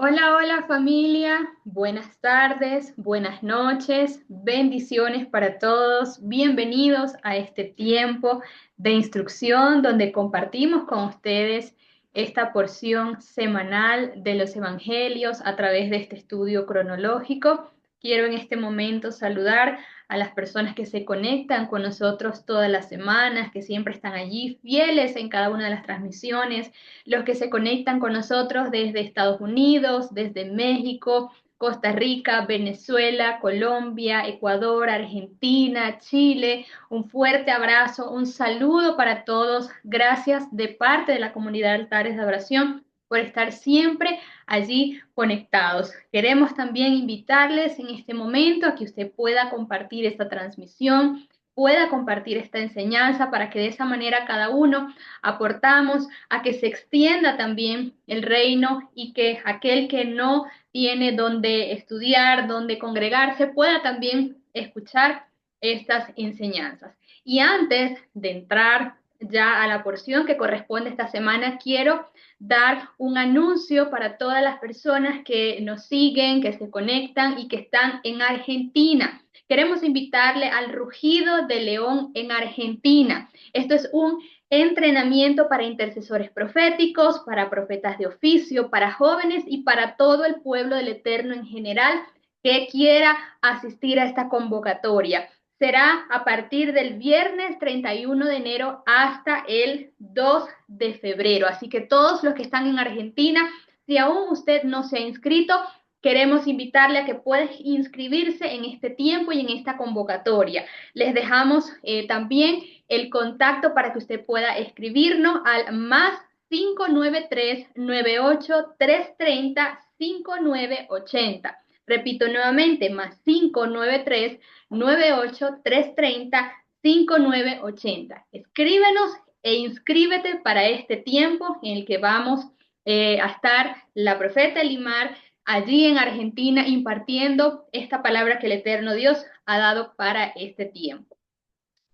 Hola, hola familia, buenas tardes, buenas noches, bendiciones para todos, bienvenidos a este tiempo de instrucción donde compartimos con ustedes esta porción semanal de los evangelios a través de este estudio cronológico. Quiero en este momento saludar a las personas que se conectan con nosotros todas las semanas, que siempre están allí fieles en cada una de las transmisiones, los que se conectan con nosotros desde Estados Unidos, desde México, Costa Rica, Venezuela, Colombia, Ecuador, Argentina, Chile. Un fuerte abrazo, un saludo para todos. Gracias de parte de la comunidad de Altares de Oración por estar siempre allí conectados. Queremos también invitarles en este momento a que usted pueda compartir esta transmisión, pueda compartir esta enseñanza para que de esa manera cada uno aportamos a que se extienda también el reino y que aquel que no tiene donde estudiar, donde congregarse, pueda también escuchar estas enseñanzas. Y antes de entrar ya a la porción que corresponde esta semana, quiero dar un anuncio para todas las personas que nos siguen, que se conectan y que están en Argentina. Queremos invitarle al Rugido de León en Argentina. Esto es un entrenamiento para intercesores proféticos, para profetas de oficio, para jóvenes y para todo el pueblo del Eterno en general que quiera asistir a esta convocatoria. Será a partir del viernes 31 de enero hasta el 2 de febrero. Así que todos los que están en Argentina, si aún usted no se ha inscrito, queremos invitarle a que pueda inscribirse en este tiempo y en esta convocatoria. Les dejamos también el contacto para que usted pueda escribirnos al más 593-98-330-5980. Repito nuevamente, más 593-98-330-5980. Escríbenos e inscríbete para este tiempo en el que vamos a estar la profeta Elimar allí en Argentina impartiendo esta palabra que el Eterno Dios ha dado para este tiempo.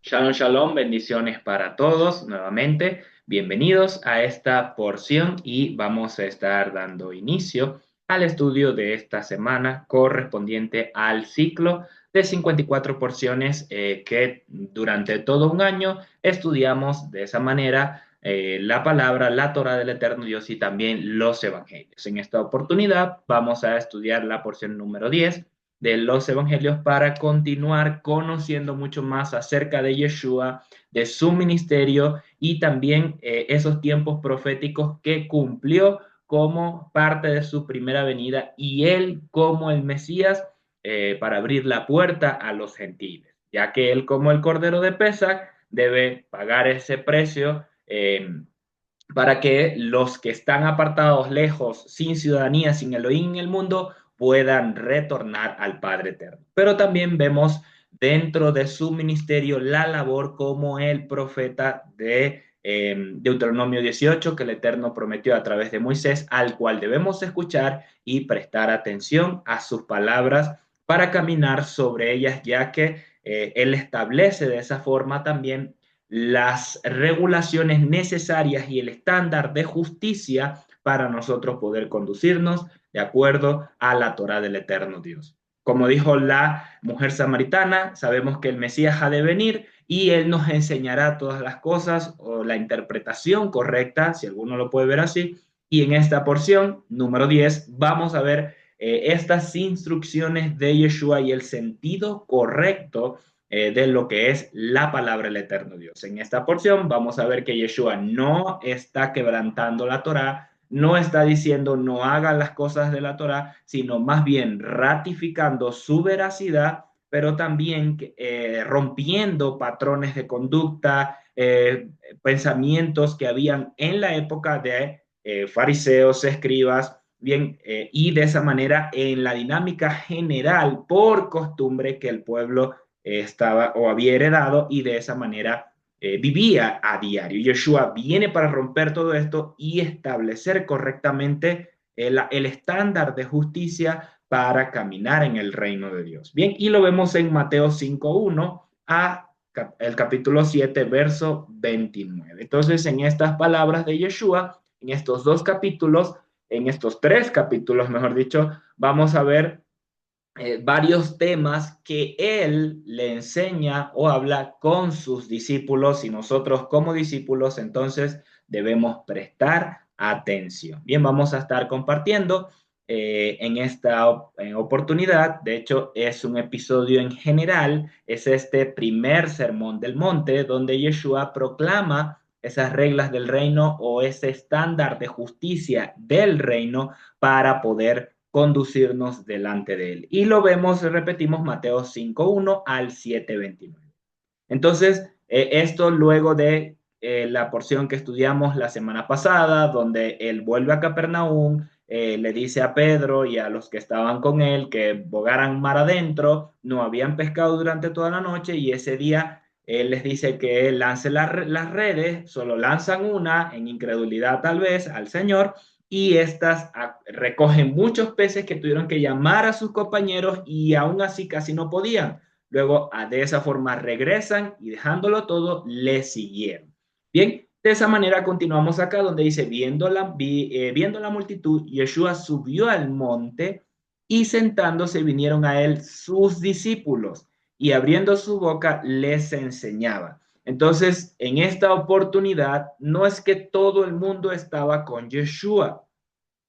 Shalom, shalom, bendiciones para todos nuevamente. Bienvenidos a esta porción y vamos a estar dando inicio al estudio de esta semana correspondiente al ciclo de 54 porciones que durante todo un año estudiamos de esa manera la palabra, la Torá del Eterno Dios y también los evangelios. En esta oportunidad vamos a estudiar la porción número 10 de los evangelios para continuar conociendo mucho más acerca de Yeshua, de su ministerio y también esos tiempos proféticos que cumplió como parte de su primera venida y él como el Mesías para abrir la puerta a los gentiles, ya que él como el Cordero de Pesach debe pagar ese precio para que los que están apartados lejos, sin ciudadanía, sin Elohim en el mundo, puedan retornar al Padre Eterno. Pero también vemos dentro de su ministerio la labor como el profeta de Deuteronomio 18, que el Eterno prometió a través de Moisés, al cual debemos escuchar y prestar atención a sus palabras para caminar sobre ellas, ya que él establece de esa forma también las regulaciones necesarias y el estándar de justicia para nosotros poder conducirnos de acuerdo a la Torá del eterno Dios. Como dijo la mujer samaritana, sabemos que el Mesías ha de venir y él nos enseñará todas las cosas o la interpretación correcta, si alguno lo puede ver así. Y en esta porción, número 10, vamos a ver estas instrucciones de Yeshua y el sentido correcto de lo que es la palabra del eterno Dios. En esta porción vamos a ver que Yeshua no está quebrantando la Torá, no está diciendo no hagan las cosas de la Torá, sino más bien ratificando su veracidad, pero también rompiendo patrones de conducta, pensamientos que habían en la época de fariseos, escribas, bien, y de esa manera en la dinámica general, por costumbre que el pueblo estaba o había heredado y de esa manera vivía a diario. Yeshua viene para romper todo esto y establecer correctamente el estándar de justicia para caminar en el reino de Dios. Bien, y lo vemos en Mateo 5:1 a el capítulo 7, verso 29. Entonces, en estas palabras de Yeshua, en estos dos capítulos, en estos 3 capítulos, mejor dicho, vamos a ver varios temas que él le enseña o habla con sus discípulos y nosotros como discípulos entonces debemos prestar atención. Bien, vamos a estar compartiendo en esta oportunidad. De hecho, es un episodio en general, es este primer sermón del monte donde Yeshua proclama esas reglas del reino o ese estándar de justicia del reino para poder conducirnos delante de él. Y lo vemos, repetimos, Mateo 5:1 al 7:29. Entonces, esto luego de la porción que estudiamos la semana pasada, donde él vuelve a Capernaum, le dice a Pedro y a los que estaban con él que bogaran mar adentro, no habían pescado durante toda la noche y ese día él les dice que lance las redes, solo lanzan una, en incredulidad tal vez, al Señor, y estas recogen muchos peces que tuvieron que llamar a sus compañeros y aún así casi no podían. Luego, de esa forma, regresan y dejándolo todo, le siguieron. Bien, de esa manera continuamos acá donde dice, viendo la multitud, Yeshua subió al monte y sentándose vinieron a él sus discípulos y abriendo su boca les enseñaba. Entonces, en esta oportunidad, no es que todo el mundo estaba con Yeshua,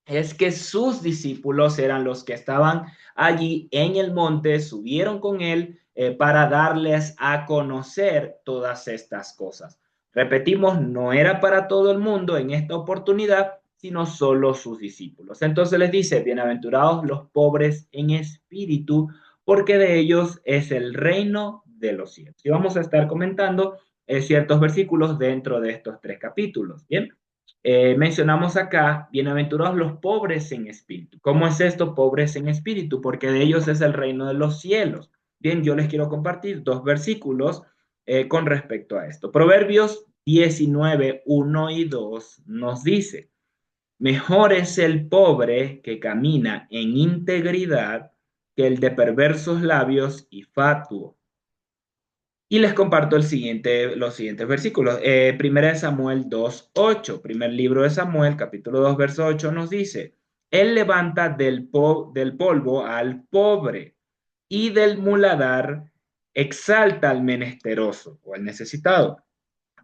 es que sus discípulos eran los que estaban allí en el monte, subieron con él para darles a conocer todas estas cosas. Repetimos, no era para todo el mundo en esta oportunidad, sino solo sus discípulos. Entonces les dice, bienaventurados los pobres en espíritu, porque de ellos es el reino de los cielos. Y vamos a estar comentando ciertos versículos dentro de estos 3 capítulos. Bien. Mencionamos acá, bienaventurados los pobres en espíritu. ¿Cómo es esto, pobres en espíritu? Porque de ellos es el reino de los cielos. Bien, yo les quiero compartir 2 versículos con respecto a esto. Proverbios 19, 1 y 2 nos dice, mejor es el pobre que camina en integridad que el de perversos labios y fatuo. Y les comparto los siguientes versículos. Primera de Samuel 2:8, primer libro de Samuel, capítulo 2, verso 8, nos dice, Él levanta del polvo al pobre y del muladar exalta al menesteroso o al necesitado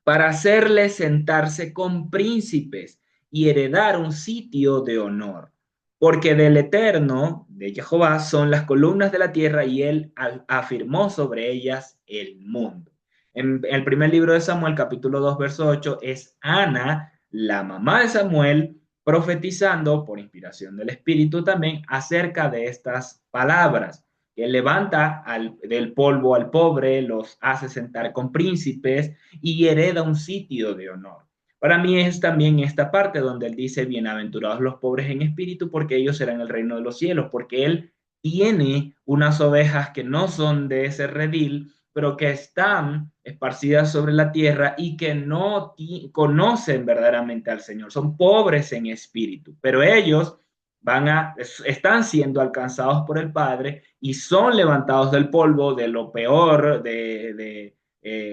para hacerle sentarse con príncipes y heredar un sitio de honor. Porque del Eterno, de Jehová, son las columnas de la tierra y él afirmó sobre ellas el mundo. En el primer libro de Samuel, capítulo 2, verso 8, es Ana, la mamá de Samuel, profetizando por inspiración del Espíritu también acerca de estas palabras. Él levanta del polvo al pobre, los hace sentar con príncipes y hereda un sitio de honor. Para mí es también esta parte donde él dice, bienaventurados los pobres en espíritu, porque ellos serán el reino de los cielos, porque él tiene unas ovejas que no son de ese redil, pero que están esparcidas sobre la tierra y que no conocen verdaderamente al Señor. Son pobres en espíritu, pero ellos están siendo alcanzados por el Padre y son levantados del polvo, de lo peor, de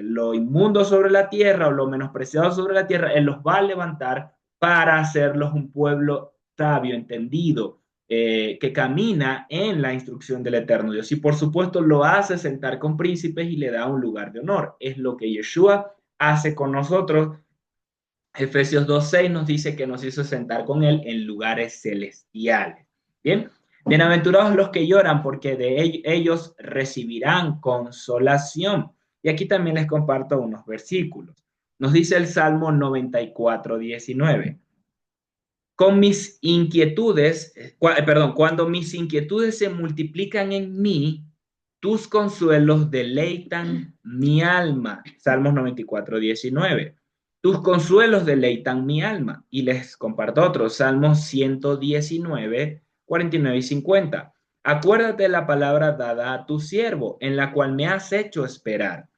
lo inmundo sobre la tierra o lo menospreciado sobre la tierra. Él los va a levantar para hacerlos un pueblo sabio, entendido, que camina en la instrucción del eterno Dios. Y por supuesto lo hace sentar con príncipes y le da un lugar de honor. Es lo que Yeshua hace con nosotros. Efesios 2:6 nos dice que nos hizo sentar con él en lugares celestiales. Bien, bienaventurados los que lloran, porque de ellos recibirán consolación. Y aquí también les comparto unos versículos. Nos dice el Salmo 94:19. Con mis inquietudes, cuando mis inquietudes se multiplican en mí, tus consuelos deleitan mi alma. Salmos 94:19. Tus consuelos deleitan mi alma. Y les comparto otro, Salmos 119, 49 y 50. Acuérdate de la palabra dada a tu siervo, en la cual me has hecho esperar.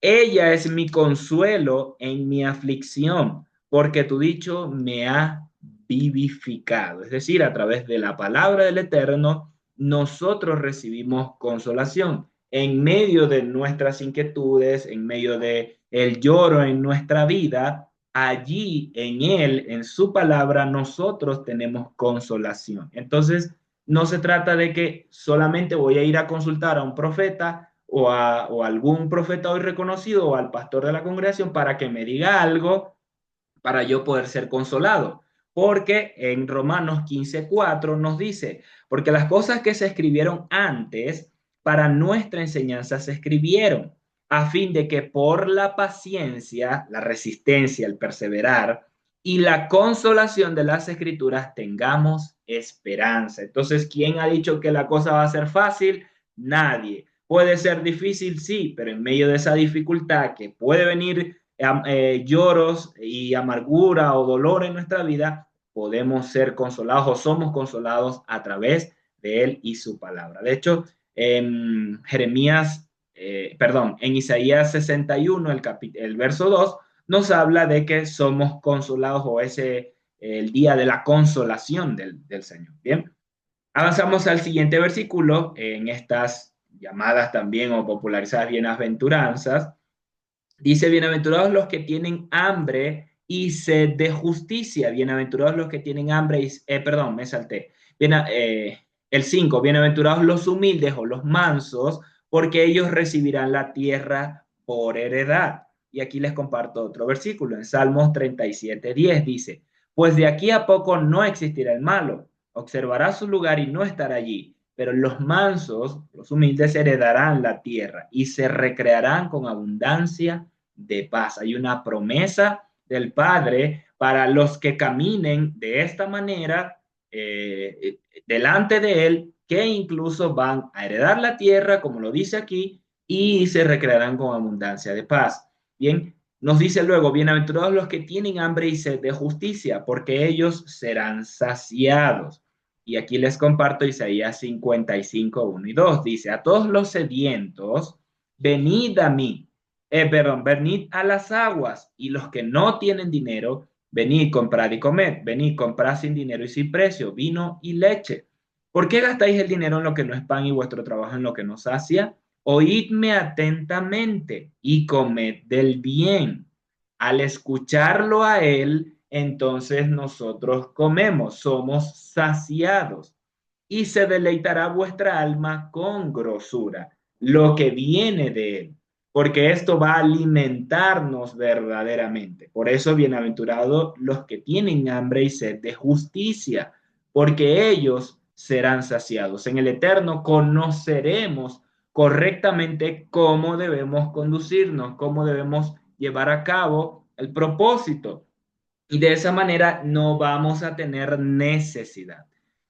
Ella es mi consuelo en mi aflicción, porque tu dicho me ha vivificado. Es decir, a través de la palabra del Eterno, nosotros recibimos consolación en medio de nuestras inquietudes, en medio de el lloro en nuestra vida. allí en Él, en su palabra, nosotros tenemos consolación. Entonces, no se trata de que solamente voy a ir a consultar a un profeta o a algún profeta hoy reconocido o al pastor de la congregación para que me diga algo para yo poder ser consolado. Porque en Romanos 15:4 nos dice, porque las cosas que se escribieron antes para nuestra enseñanza se escribieron a fin de que por la paciencia, la resistencia, el perseverar y la consolación de las escrituras tengamos esperanza. Entonces, ¿quién ha dicho que la cosa va a ser fácil? Nadie. Puede ser difícil, sí, pero en medio de esa dificultad que puede venir lloros y amargura o dolor en nuestra vida, podemos ser consolados o somos consolados a través de Él y su palabra. De hecho, en en Isaías 61, el verso 2, nos habla de que somos consolados o el día de la consolación del Señor. Bien, avanzamos al siguiente versículo en estas llamadas también o popularizadas bienaventuranzas. Dice, bienaventurados los que tienen hambre y sed de justicia. Bienaventurados los que tienen hambre y... perdón, me salté. Bien, el 5, bienaventurados los humildes o los mansos, porque ellos recibirán la tierra por heredad. Y aquí les comparto otro versículo. En Salmos 37:10 dice, pues de aquí a poco no existirá el malo. Observará su lugar y no estará allí. Pero los mansos, los humildes, heredarán la tierra y se recrearán con abundancia de paz. Hay una promesa del Padre para los que caminen de esta manera delante de Él, que incluso van a heredar la tierra, como lo dice aquí, y se recrearán con abundancia de paz. Bien, nos dice luego, bienaventurados los que tienen hambre y sed de justicia, porque ellos serán saciados. Y aquí les comparto Isaías 55, 1 y 2. Dice, a todos los sedientos, venid a mí. Venid a las aguas. Y los que no tienen dinero, venid, comprad y comed. Venid, comprad sin dinero y sin precio, vino y leche. ¿Por qué gastáis el dinero en lo que no es pan y vuestro trabajo en lo que no sacia? Oídme atentamente y comed del bien. Al escucharlo a él, entonces nosotros comemos, somos saciados y se deleitará vuestra alma con grosura, lo que viene de él, porque esto va a alimentarnos verdaderamente. Por eso, bienaventurados los que tienen hambre y sed de justicia, porque ellos serán saciados. En el eterno conoceremos correctamente cómo debemos conducirnos, cómo debemos llevar a cabo el propósito. Y de esa manera no vamos a tener necesidad.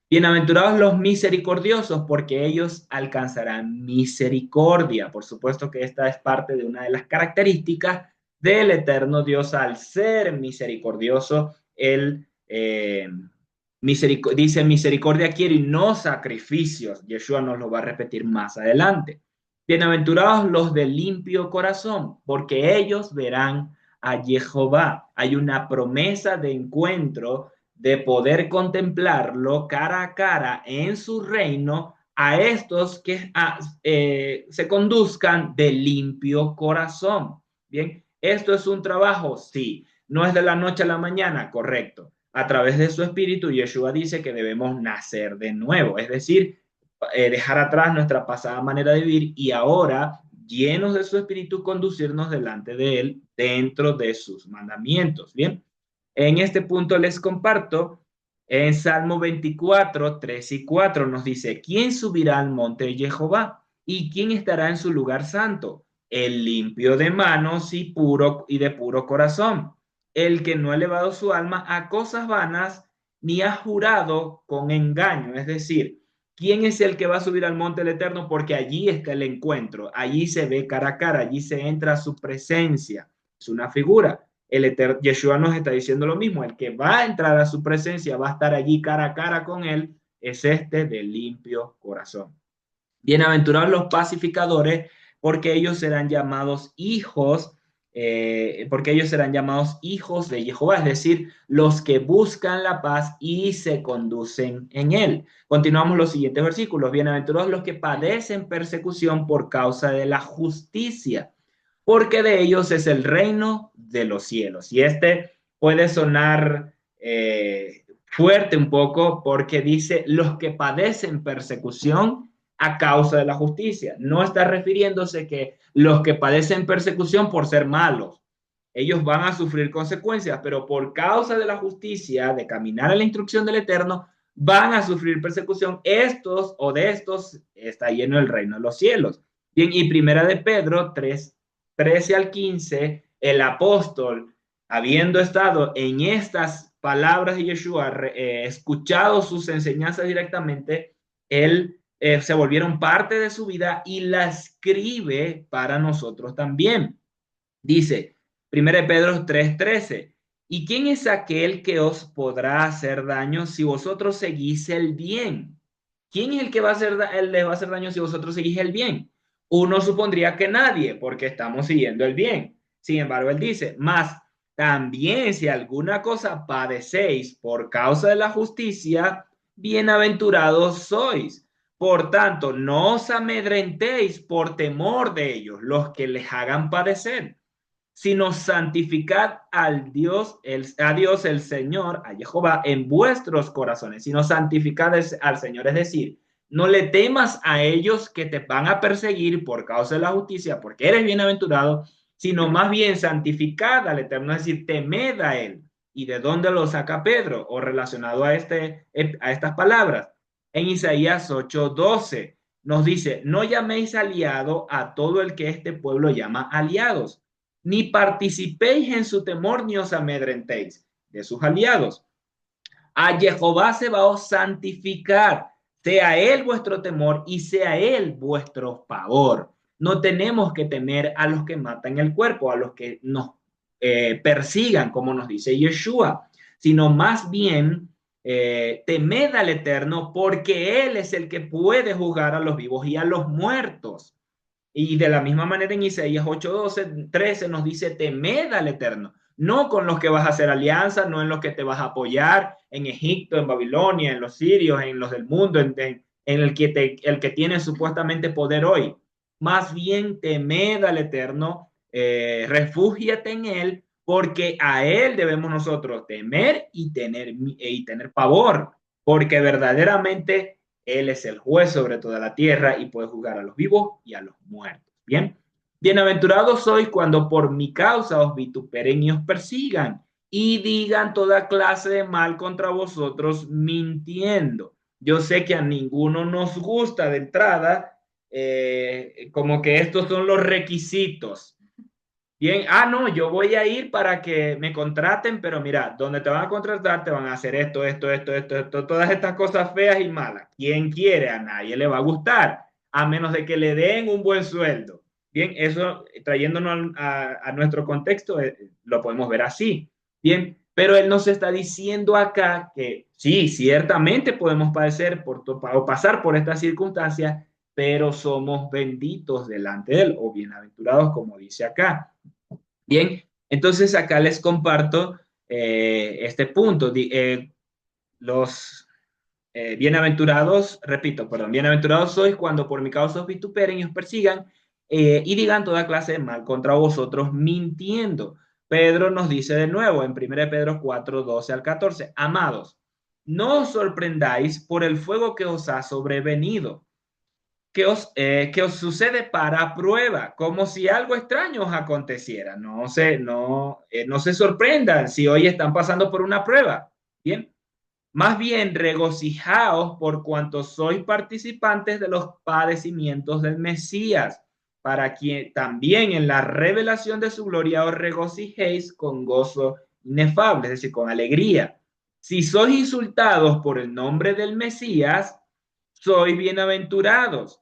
Bienaventurados los misericordiosos, porque ellos alcanzarán misericordia. Por supuesto que esta es parte de una de las características del eterno Dios al ser misericordioso. Él dice misericordia quiere y no sacrificios. Yeshua nos lo va a repetir más adelante. Bienaventurados los de limpio corazón, porque ellos verán a Jehová. Hay una promesa de encuentro, de poder contemplarlo cara a cara en su reino a estos que se conduzcan de limpio corazón. Bien, ¿esto es un trabajo? Sí. ¿No es de la noche a la mañana? Correcto. A través de su espíritu, Yeshua dice que debemos nacer de nuevo, es decir, dejar atrás nuestra pasada manera de vivir y ahora, llenos de su espíritu, conducirnos delante de él dentro de sus mandamientos. Bien, en este punto les comparto en Salmo 24, 3 y 4 nos dice, ¿quién subirá al monte de Jehová? ¿Y quién estará en su lugar santo? El limpio de manos y puro y de puro corazón, el que no ha elevado su alma a cosas vanas ni ha jurado con engaño. Es decir, ¿quién es el que va a subir al monte del Eterno? Porque allí está el encuentro, allí se ve cara a cara, allí se entra a su presencia. Es una figura. Yeshua nos está diciendo lo mismo, el que va a entrar a su presencia, va a estar allí cara a cara con él, es este de limpio corazón. Bienaventurados los pacificadores, porque ellos serán llamados hijos, porque ellos serán llamados hijos de Jehová, es decir, los que buscan la paz y se conducen en él. Continuamos los siguientes versículos. Bienaventurados los que padecen persecución por causa de la justicia, porque de ellos es el reino de los cielos. Y este puede sonar fuerte un poco porque dice los que padecen persecución a causa de la justicia. No está refiriéndose que los que padecen persecución por ser malos, ellos van a sufrir consecuencias, pero por causa de la justicia, de caminar en la instrucción del Eterno, van a sufrir persecución. Estos o de estos está lleno el reino de los cielos. Bien, y primera de Pedro 3, 13 al 15, el apóstol, habiendo estado en estas palabras de Yeshua, escuchado sus enseñanzas directamente, él se volvieron parte de su vida y la escribe para nosotros también. Dice, 1 Pedro 3:13, ¿y quién es aquel que os podrá hacer daño si vosotros seguís el bien? ¿Quién es el que va a hacer, les va a hacer daño si vosotros seguís el bien? Uno supondría que nadie, porque estamos siguiendo el bien. Sin embargo, él dice, más también si alguna cosa padecéis por causa de la justicia, bienaventurados sois. Por tanto, no os amedrentéis por temor de ellos, los que les hagan padecer, sino santificad a Dios el Señor, a Jehová, en vuestros corazones, sino santificad al Señor, es decir, no le temas a ellos que te van a perseguir por causa de la justicia, porque eres bienaventurado, sino más bien santificad al Eterno, es decir, temed a Él. ¿Y de dónde lo saca Pedro? O relacionado a estas palabras. En Isaías 8:12 nos dice, no llaméis aliado a todo el que este pueblo llama aliados, ni participéis en su temor, ni os amedrentéis de sus aliados. A Jehová se va a santificar, sea él vuestro temor y sea él vuestro favor. No tenemos que temer a los que matan el cuerpo, a los que nos persigan, como nos dice Yeshua, sino más bien temed al Eterno, porque Él es el que puede juzgar a los vivos y a los muertos. Y de la misma manera en Isaías 8:12, 13 nos dice, temed al Eterno, no con los que vas a hacer alianza, no en los que te vas a apoyar, en Egipto, en Babilonia, en los sirios, en los del mundo, en el que tiene supuestamente poder hoy. Más bien temed al Eterno, refúgiate en Él, porque a Él debemos nosotros temer y tener pavor, porque verdaderamente Él es el juez sobre toda la tierra y puede juzgar a los vivos y a los muertos. Bien, bienaventurados sois cuando por mi causa os vituperen y os persigan y digan toda clase de mal contra vosotros mintiendo. Yo sé que a ninguno nos gusta de entrada, como que estos son los requisitos. Bien, no, yo voy a ir para que me contraten, pero mira, donde te van a contratar te van a hacer esto, todas estas cosas feas y malas. ¿Quién quiere? A nadie le va a gustar, a menos de que le den un buen sueldo. Bien, eso trayéndonos a nuestro contexto, lo podemos ver así. Bien, pero él nos está diciendo acá que sí, ciertamente podemos padecer o pasar por estas circunstancias, pero somos benditos delante de él o bienaventurados, como dice acá. Bien, entonces acá les comparto este punto. Los bienaventurados, repito, perdón, bienaventurados sois cuando por mi causa os vituperen y os persigan y digan toda clase de mal contra vosotros mintiendo. Pedro nos dice de nuevo en 1 Pedro 4:12 al 14, amados, no os sorprendáis por el fuego que os ha sobrevenido, que os sucede para prueba, como si algo extraño os aconteciera. No se sorprendan si hoy están pasando por una prueba. Bien, más bien regocijaos por cuanto sois participantes de los padecimientos del Mesías, para que también en la revelación de su gloria os regocijéis con gozo inefable, es decir, con alegría. Si sois insultados por el nombre del Mesías, sois bienaventurados,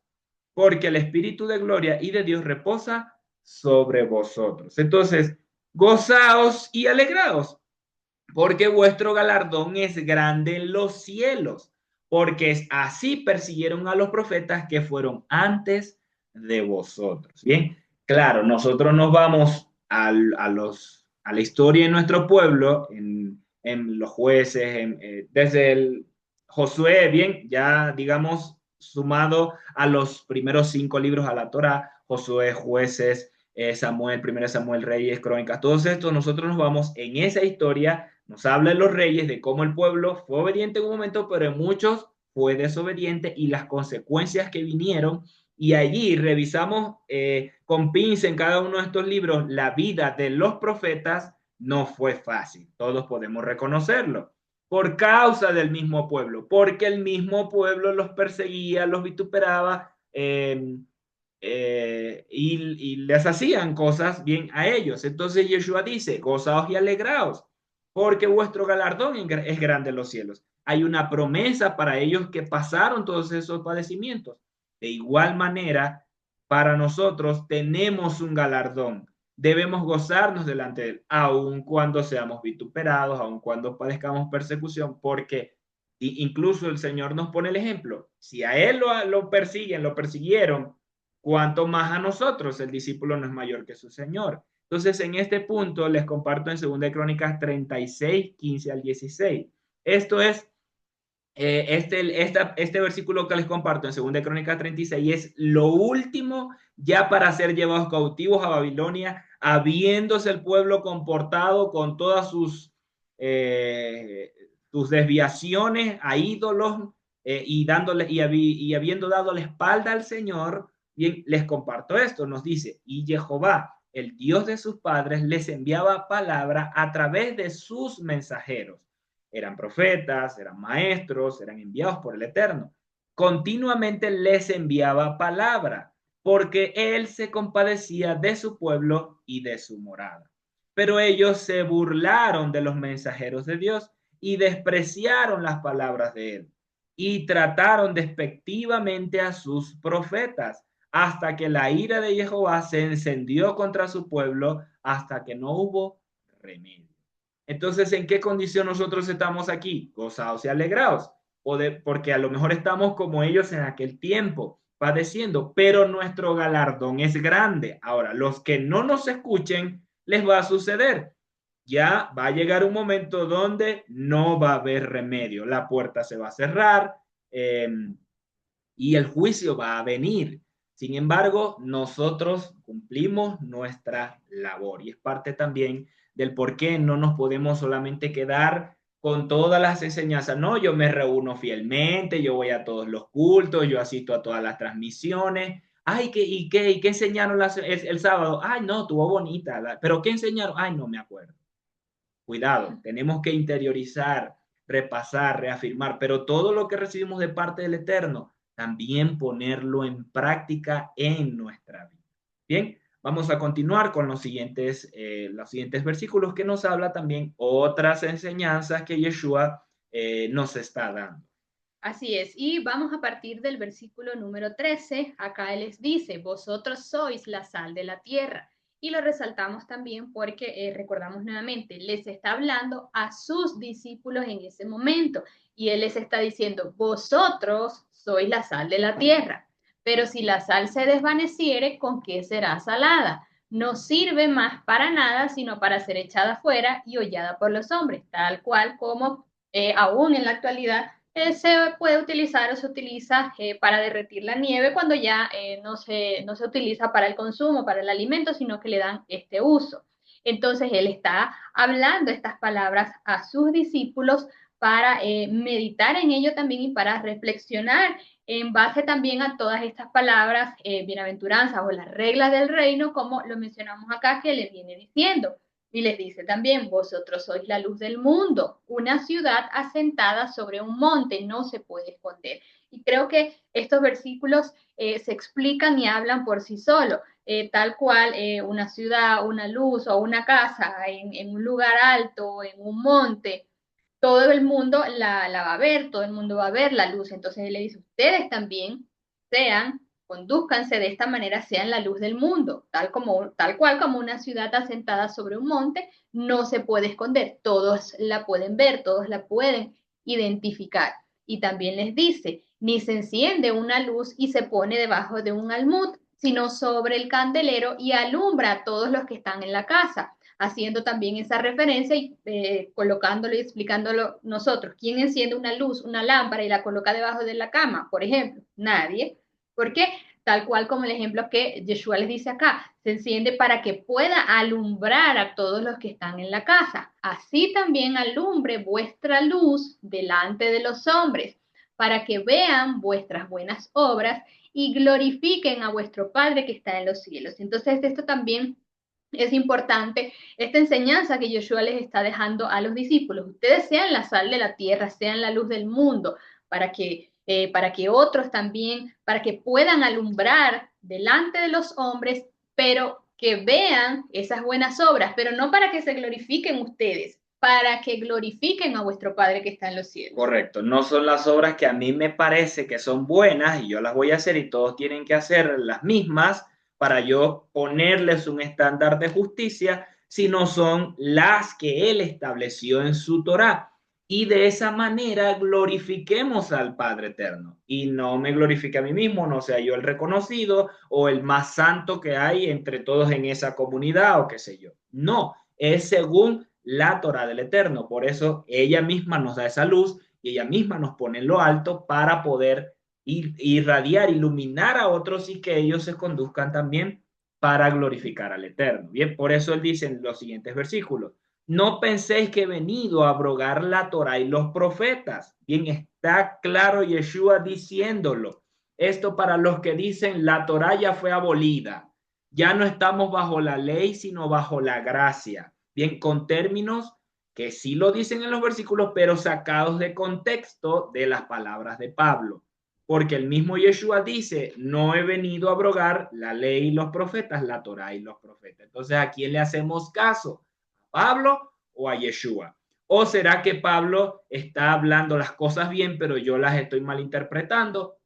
porque el Espíritu de gloria y de Dios reposa sobre vosotros. Entonces, gozaos y alegraos, porque vuestro galardón es grande en los cielos, porque así persiguieron a los profetas que fueron antes de vosotros. Bien, claro, nosotros nos vamos a la historia de nuestro pueblo, en los jueces, desde el Josué, bien, ya digamos, sumado a los primeros 5 libros a la Torá, Josué, jueces, Samuel, 1 Samuel, Reyes, Crónicas, todos estos, nosotros nos vamos en esa historia, nos habla de los reyes, de cómo el pueblo fue obediente en un momento, pero en muchos fue desobediente y las consecuencias que vinieron. Y allí revisamos con pinza en cada uno de estos libros la vida de los profetas. No fue fácil, todos podemos reconocerlo, por causa del mismo pueblo, porque el mismo pueblo los perseguía, los vituperaba, y les hacían cosas bien a ellos. Entonces Yeshua dice, gozaos y alegraos, porque vuestro galardón es grande en los cielos. Hay una promesa para ellos que pasaron todos esos padecimientos. De igual manera, para nosotros tenemos un galardón. Debemos gozarnos delante de él, aun cuando seamos vituperados, aun cuando padezcamos persecución, porque incluso el Señor nos pone el ejemplo. Si a él lo persiguen, lo persiguieron, cuanto más a nosotros, el discípulo no es mayor que su Señor. Entonces, en este punto les comparto en 2 Crónicas 36, 15 al 16. Esto es, este versículo que les comparto en 2 Crónicas 36 es lo último ya para ser llevados cautivos a Babilonia, habiéndose el pueblo comportado con todas sus desviaciones a ídolos, y habiendo dado la espalda al Señor. Bien, les comparto esto, nos dice, y Jehová, el Dios de sus padres, les enviaba palabra a través de sus mensajeros. Eran profetas, eran maestros, eran enviados por el Eterno. Continuamente les enviaba palabra, porque él se compadecía de su pueblo y de su morada. Pero ellos se burlaron de los mensajeros de Dios y despreciaron las palabras de él y trataron despectivamente a sus profetas hasta que la ira de Jehová se encendió contra su pueblo hasta que no hubo remedio. Entonces, ¿en qué condición nosotros estamos aquí? Gozados y alegrados. Porque a lo mejor estamos como ellos en aquel tiempo, padeciendo, pero nuestro galardón es grande. Ahora, los que no nos escuchen, les va a suceder. Ya va a llegar un momento donde no va a haber remedio. La puerta se va a cerrar, eh, y el juicio va a venir. Sin embargo, nosotros cumplimos nuestra labor y es parte también del por qué no nos podemos solamente quedar con todas las enseñanzas. No, yo me reúno fielmente, yo voy a todos los cultos, yo asisto a todas las transmisiones. Ay, ¿y qué enseñaron el sábado? Ay, no, estuvo bonita. ¿Pero qué enseñaron? Ay, no me acuerdo. Cuidado, tenemos que interiorizar, repasar, reafirmar, pero todo lo que recibimos de parte del Eterno, también ponerlo en práctica en nuestra vida. Bien, vamos a continuar con los siguientes versículos que nos habla también otras enseñanzas que Yeshua nos está dando. Así es, y vamos a partir del versículo número 13. Acá él les dice, vosotros sois la sal de la tierra. Y lo resaltamos también porque recordamos nuevamente, les está hablando a sus discípulos en ese momento y él les está diciendo, vosotros sois la sal de la tierra, pero si la sal se desvaneciere, ¿con qué será salada? No sirve más para nada, sino para ser echada fuera y hollada por los hombres, tal cual como aún en la actualidad se puede utilizar o se utiliza para derretir la nieve cuando ya no se utiliza para el consumo, para el alimento, sino que le dan este uso. Entonces, él está hablando estas palabras a sus discípulos para meditar en ello también y para reflexionar en base también a todas estas palabras, bienaventuranzas o las reglas del reino, como lo mencionamos acá, que le viene diciendo. Y les dice también, vosotros sois la luz del mundo, una ciudad asentada sobre un monte, no se puede esconder. Y creo que estos versículos se explican y hablan por sí solos, tal cual una ciudad, una luz o una casa en un lugar alto, en un monte, todo el mundo la va a ver, todo el mundo va a ver la luz. Entonces él le dice, ustedes también sean, conduzcanse de esta manera, sean la luz del mundo, tal cual como una ciudad asentada sobre un monte, no se puede esconder, todos la pueden ver, todos la pueden identificar. Y también les dice, ni se enciende una luz y se pone debajo de un almud, sino sobre el candelero y alumbra a todos los que están en la casa, haciendo también esa referencia y colocándolo y explicándolo nosotros. ¿Quién enciende una luz, una lámpara y la coloca debajo de la cama, por ejemplo? Nadie. ¿Por qué? tal cual como el ejemplo que Yeshua les dice acá, se enciende para que pueda alumbrar a todos los que están en la casa. Así también alumbre vuestra luz delante de los hombres, para que vean vuestras buenas obras y glorifiquen a vuestro Padre que está en los cielos. Entonces, esto también es importante, esta enseñanza que Yeshua les está dejando a los discípulos. Ustedes sean la sal de la tierra, sean la luz del mundo, para que otros también, para que puedan alumbrar delante de los hombres, pero que vean esas buenas obras, pero no para que se glorifiquen ustedes, para que glorifiquen a vuestro Padre que está en los cielos. Correcto, no son las obras que a mí me parece que son buenas y yo las voy a hacer y todos tienen que hacer las mismas para yo ponerles un estándar de justicia, sino son las que Él estableció en su Torá. Y de esa manera glorifiquemos al Padre Eterno. Y no me glorifique a mí mismo, no sea yo el reconocido o el más santo que hay entre todos en esa comunidad o qué sé yo. No, es según la Torá del Eterno. Por eso ella misma nos da esa luz y ella misma nos pone en lo alto para poder irradiar, iluminar a otros y que ellos se conduzcan también para glorificar al Eterno. Bien, por eso él dice en los siguientes versículos, no penséis que he venido a abrogar la Torá y los profetas. Bien, está claro Yeshua diciéndolo. Esto para los que dicen la Torá ya fue abolida. Ya no estamos bajo la ley, sino bajo la gracia. Bien, con términos que sí lo dicen en los versículos, pero sacados de contexto de las palabras de Pablo. Porque el mismo Yeshua dice, no he venido a abrogar la ley y los profetas, la Torá y los profetas. Entonces, ¿a quién le hacemos caso? ¿A Pablo o a Yeshua? ¿O será que Pablo está hablando las cosas bien, pero yo las estoy malinterpretando?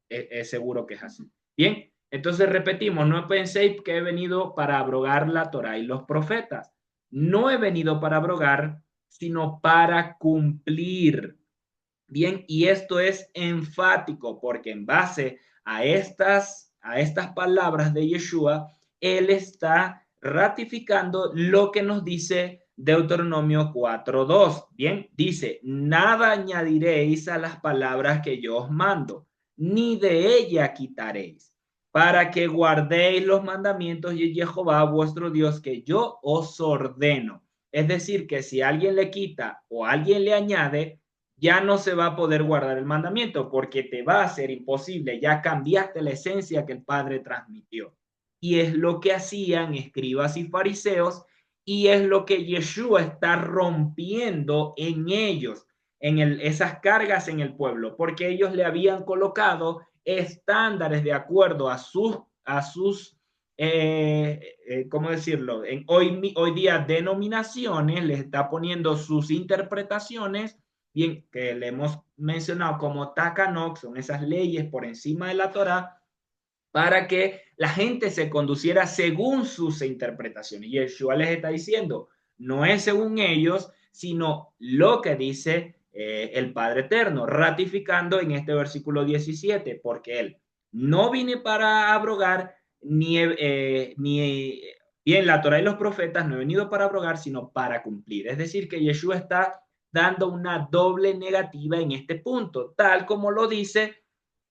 Es seguro que es así. Bien, entonces repetimos, no penséis que he venido para abrogar la Torá y los profetas. No he venido para abrogar, sino para cumplir. Bien, y esto es enfático porque en base a estas palabras de Yeshua, él está ratificando lo que nos dice Deuteronomio 4:2. Bien, dice, nada añadiréis a las palabras que yo os mando, ni de ella quitaréis, para que guardéis los mandamientos de Jehová vuestro Dios que yo os ordeno. Es decir, que si alguien le quita o alguien le añade, ya no se va a poder guardar el mandamiento porque te va a ser imposible, ya cambiaste la esencia que el Padre transmitió. Y es lo que hacían escribas y fariseos y es lo que Yeshua está rompiendo en ellos, esas cargas en el pueblo, porque ellos le habían colocado estándares de acuerdo a sus ¿cómo decirlo? Hoy día denominaciones, les está poniendo sus interpretaciones bien, que le hemos mencionado como Takanok, son esas leyes por encima de la Torah, para que la gente se conduciera según sus interpretaciones. Y Yeshua les está diciendo, no es según ellos, sino lo que dice el Padre Eterno, ratificando en este versículo 17, porque él no vine para abrogar ni bien la Torah y los profetas, no he venido para abrogar, sino para cumplir. Es decir, que Yeshua está dando una doble negativa en este punto, tal como lo dice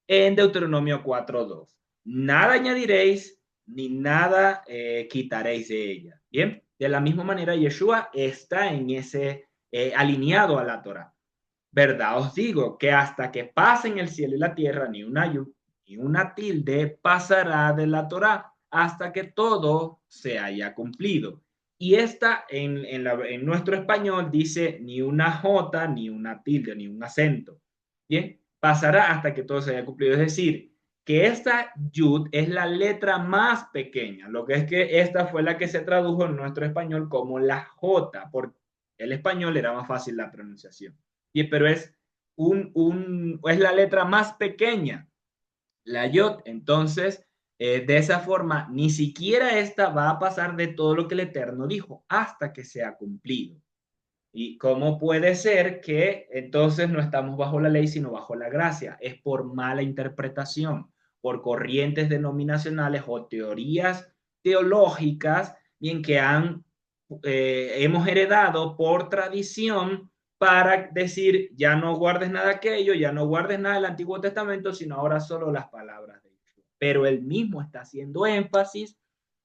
en Deuteronomio 4:2. Nada añadiréis ni nada quitaréis de ella. Bien, de la misma manera Yeshua está en ese alineado a la Torah. Verdad os digo que hasta que pasen el cielo y la tierra, ni una yud ni una tilde pasará de la Torah hasta que todo se haya cumplido. Y esta en nuestro español dice ni una jota, ni una tilde, ni un acento. Bien, pasará hasta que todo se haya cumplido. Es decir, que esta yud es la letra más pequeña, lo que es que esta fue la que se tradujo en nuestro español como la J, porque el español era más fácil la pronunciación. Pero es la letra más pequeña, la yod. Entonces, de esa forma, ni siquiera esta va a pasar de todo lo que el Eterno dijo hasta que sea cumplido. ¿Y cómo puede ser que entonces no estamos bajo la ley, sino bajo la gracia? Es por mala interpretación, por corrientes denominacionales o teorías teológicas, bien que hemos heredado por tradición para decir, ya no guardes nada de aquello, ya no guardes nada del Antiguo Testamento, sino ahora solo las palabras de Dios. pero él mismo está haciendo énfasis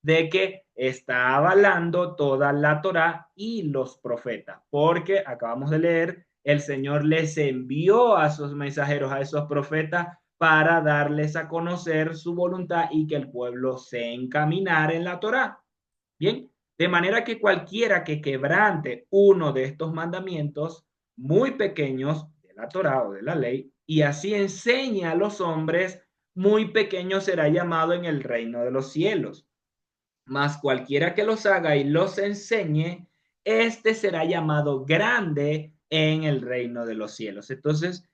de que está avalando toda la Torá y los profetas, porque acabamos de leer, el Señor les envió a esos mensajeros, a esos profetas, para darles a conocer su voluntad y que el pueblo se encaminara en la Torá. Bien, de manera que cualquiera que quebrante uno de estos mandamientos muy pequeños de la Torá o de la ley, y así enseña a los hombres, muy pequeño será llamado en el reino de los cielos. Mas cualquiera que los haga y los enseñe, este será llamado grande en el reino de los cielos. Entonces,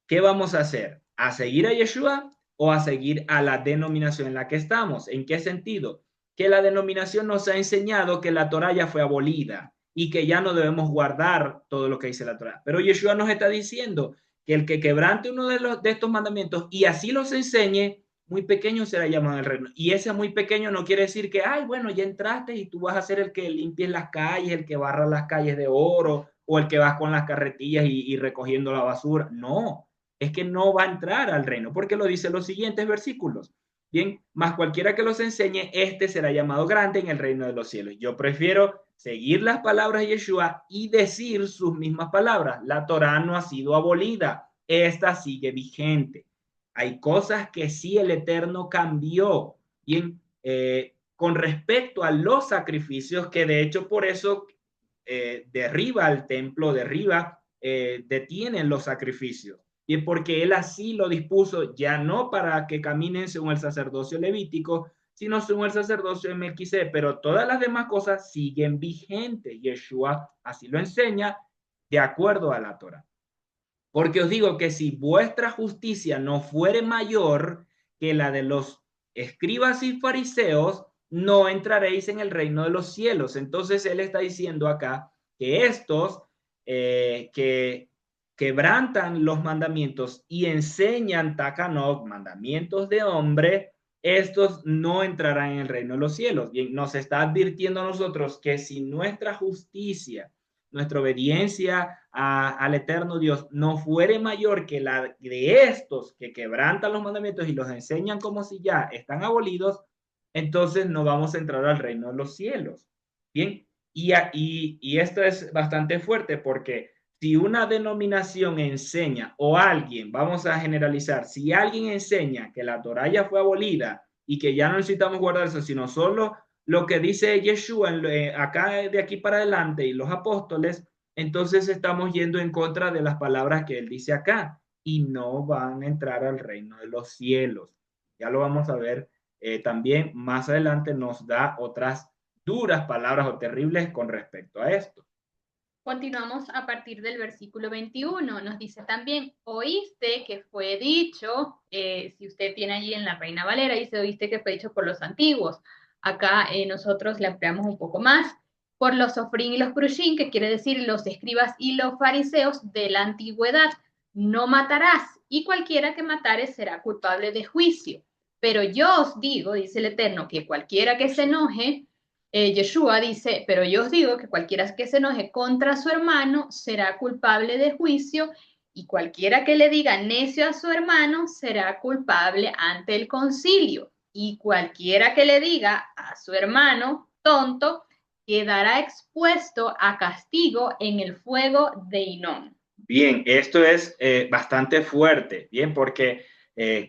¿qué vamos a hacer? ¿A seguir a Yeshua o a seguir a la denominación en la que estamos? ¿En qué sentido? Que la denominación nos ha enseñado que la Torah ya fue abolida y que ya no debemos guardar todo lo que dice la Torah. Pero Yeshua nos está diciendo que el que quebrante uno de estos mandamientos y así los enseñe, muy pequeño será llamado el reino. Y ese muy pequeño no quiere decir que, ay, bueno, ya entraste y tú vas a ser el que limpie las calles, el que barra las calles de oro o el que va con las carretillas y recogiendo la basura. No, es que no va a entrar al reino, porque lo dice los siguientes versículos. Bien, más cualquiera que los enseñe, este será llamado grande en el reino de los cielos. Yo prefiero seguir las palabras de Yeshua y decir sus mismas palabras. La Torá no ha sido abolida, esta sigue vigente. Hay cosas que sí el Eterno cambió. Bien, con respecto a los sacrificios, que de hecho por eso derriba el templo, detienen los sacrificios. Y porque él así lo dispuso, ya no para que caminen según el sacerdocio levítico, sino según el sacerdocio de Melquisedec, pero todas las demás cosas siguen vigentes. Yeshua así lo enseña de acuerdo a la Torah. Porque os digo que si vuestra justicia no fuere mayor que la de los escribas y fariseos, no entraréis en el reino de los cielos. Entonces él está diciendo acá que estos que quebrantan los mandamientos y enseñan takanot, mandamientos de hombre, estos no entrarán en el reino de los cielos. Bien, nos está advirtiendo a nosotros que si nuestra justicia, nuestra obediencia al eterno Dios no fuere mayor que la de estos que quebrantan los mandamientos y los enseñan como si ya están abolidos, entonces no vamos a entrar al reino de los cielos. Bien, y esto es bastante fuerte porque si una denominación enseña o alguien, vamos a generalizar, si alguien enseña que la Torah ya fue abolida y que ya no necesitamos guardar eso, sino solo lo que dice Yeshua acá de aquí para adelante y los apóstoles, entonces estamos yendo en contra de las palabras que él dice acá y no van a entrar al reino de los cielos. Ya lo vamos a ver también más adelante, nos da otras duras palabras o terribles con respecto a esto. Continuamos a partir del versículo 21. Nos dice también, oíste que fue dicho, si usted tiene allí en la Reina Valera, dice, oíste que fue dicho por los antiguos. Acá nosotros le ampliamos un poco más, por los sofrín y los prushín, que quiere decir los escribas y los fariseos de la antigüedad. No matarás, y cualquiera que matare será culpable de juicio. Pero yo os digo, dice el Eterno, que cualquiera que se enoje, Yeshua dice, pero yo os digo que cualquiera que se enoje contra su hermano será culpable de juicio y cualquiera que le diga necio a su hermano será culpable ante el concilio y cualquiera que le diga a su hermano tonto quedará expuesto a castigo en el fuego de Hinnom. Bien, esto es bastante fuerte, bien, porque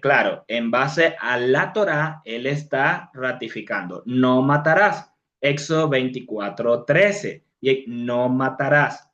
claro, en base a la Torá, él está ratificando, no matarás. Éxodo 24:13, no matarás.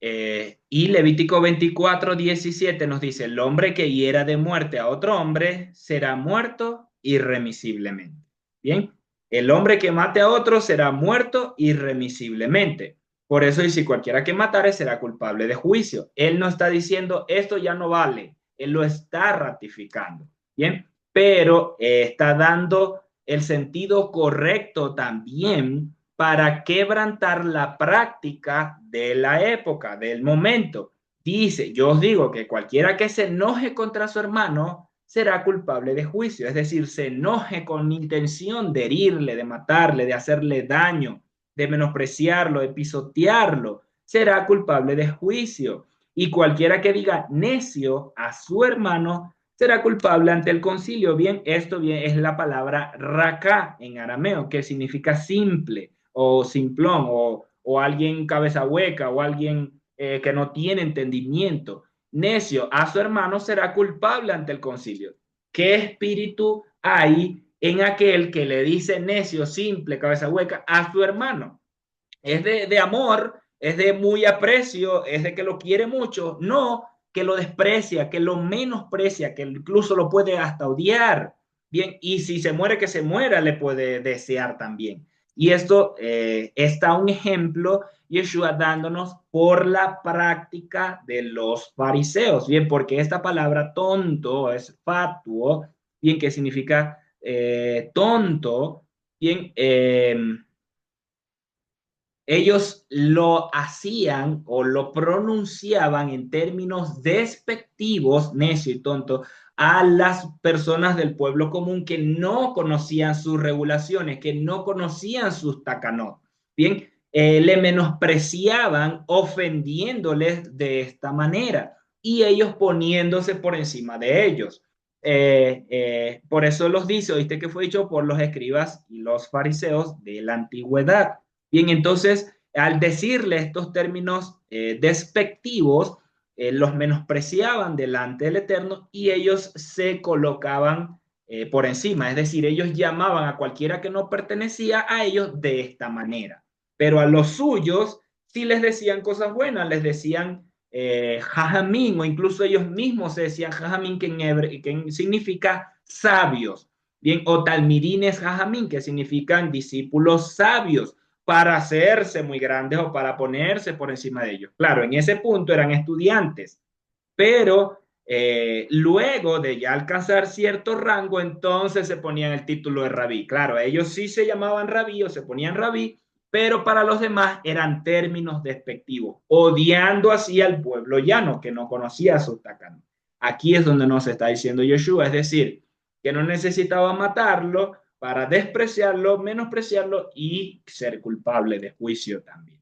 Y Levítico 24:17 nos dice, el hombre que hiera de muerte a otro hombre será muerto irremisiblemente. Bien, el hombre que mate a otro será muerto irremisiblemente. Por eso dice, cualquiera que matare será culpable de juicio. Él no está diciendo, esto ya no vale. Él lo está ratificando. Bien, pero está dando el sentido correcto también para quebrantar la práctica de la época, del momento. Dice, yo os digo que cualquiera que se enoje contra su hermano será culpable de juicio, es decir, se enoje con intención de herirle, de matarle, de hacerle daño, de menospreciarlo, de pisotearlo, será culpable de juicio. Y cualquiera que diga necio a su hermano será culpable ante el concilio. Bien, esto bien es la palabra raca en arameo, que significa simple o simplón o alguien cabeza hueca o alguien que no tiene entendimiento. Necio a su hermano será culpable ante el concilio. ¿Qué espíritu hay en aquel que le dice necio, simple, cabeza hueca a su hermano? ¿Es de amor? ¿Es de muy aprecio? ¿Es de que lo quiere mucho? No, que lo desprecia, que lo menosprecia, que incluso lo puede hasta odiar. Bien, y si se muere, que se muera, le puede desear también. Y esto está un ejemplo, Yeshua dándonos por la práctica de los fariseos. Bien, porque esta palabra tonto es fatuo, bien, que significa tonto, bien, ellos lo hacían o lo pronunciaban en términos despectivos, necio y tonto, a las personas del pueblo común que no conocían sus regulaciones, que no conocían sus takanot. Bien, le menospreciaban ofendiéndoles de esta manera y ellos poniéndose por encima de ellos. Por eso los dice, oíste que fue dicho por los escribas y los fariseos de la antigüedad. Bien, entonces, al decirle estos términos despectivos, los menospreciaban delante del Eterno y ellos se colocaban por encima, es decir, ellos llamaban a cualquiera que no pertenecía a ellos de esta manera, pero a los suyos sí les decían cosas buenas, les decían jajamín, o incluso ellos mismos se decían jajamín, que significa sabios, bien, o talmirines jajamín, que significan discípulos sabios, para hacerse muy grandes o para ponerse por encima de ellos. Claro, en ese punto eran estudiantes, pero luego de ya alcanzar cierto rango, entonces se ponían el título de rabí. Claro, ellos sí se llamaban rabí o se ponían rabí, pero para los demás eran términos despectivos, odiando así al pueblo llano que no conocía a sus tacanos. Aquí es donde nos está diciendo Yeshua, es decir, que no necesitaba matarlo para despreciarlo, menospreciarlo y ser culpable de juicio también.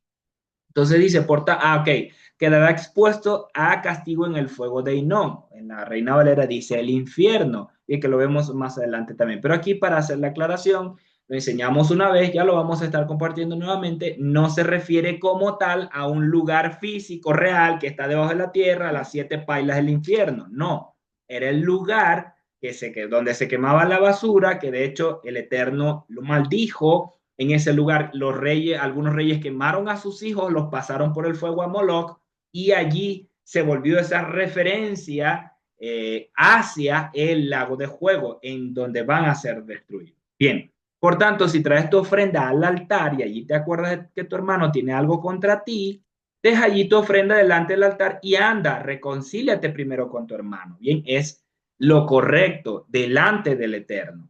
Entonces dice, ok, quedará expuesto a castigo en el fuego de Hinnom. En la Reina Valera dice el infierno, y que lo vemos más adelante también. Pero aquí para hacer la aclaración, lo enseñamos una vez, ya lo vamos a estar compartiendo nuevamente, no se refiere como tal a un lugar físico real que está debajo de la tierra, a las 7 pailas del infierno. No, era el lugar donde se quemaba la basura, que de hecho el Eterno lo maldijo. En ese lugar, algunos reyes quemaron a sus hijos, los pasaron por el fuego a Moloch y allí se volvió esa referencia hacia el lago de fuego, en donde van a ser destruidos. Bien, por tanto, si traes tu ofrenda al altar y allí te acuerdas de que tu hermano tiene algo contra ti, deja allí tu ofrenda delante del altar y anda, reconcíliate primero con tu hermano. Bien, es lo correcto delante del Eterno.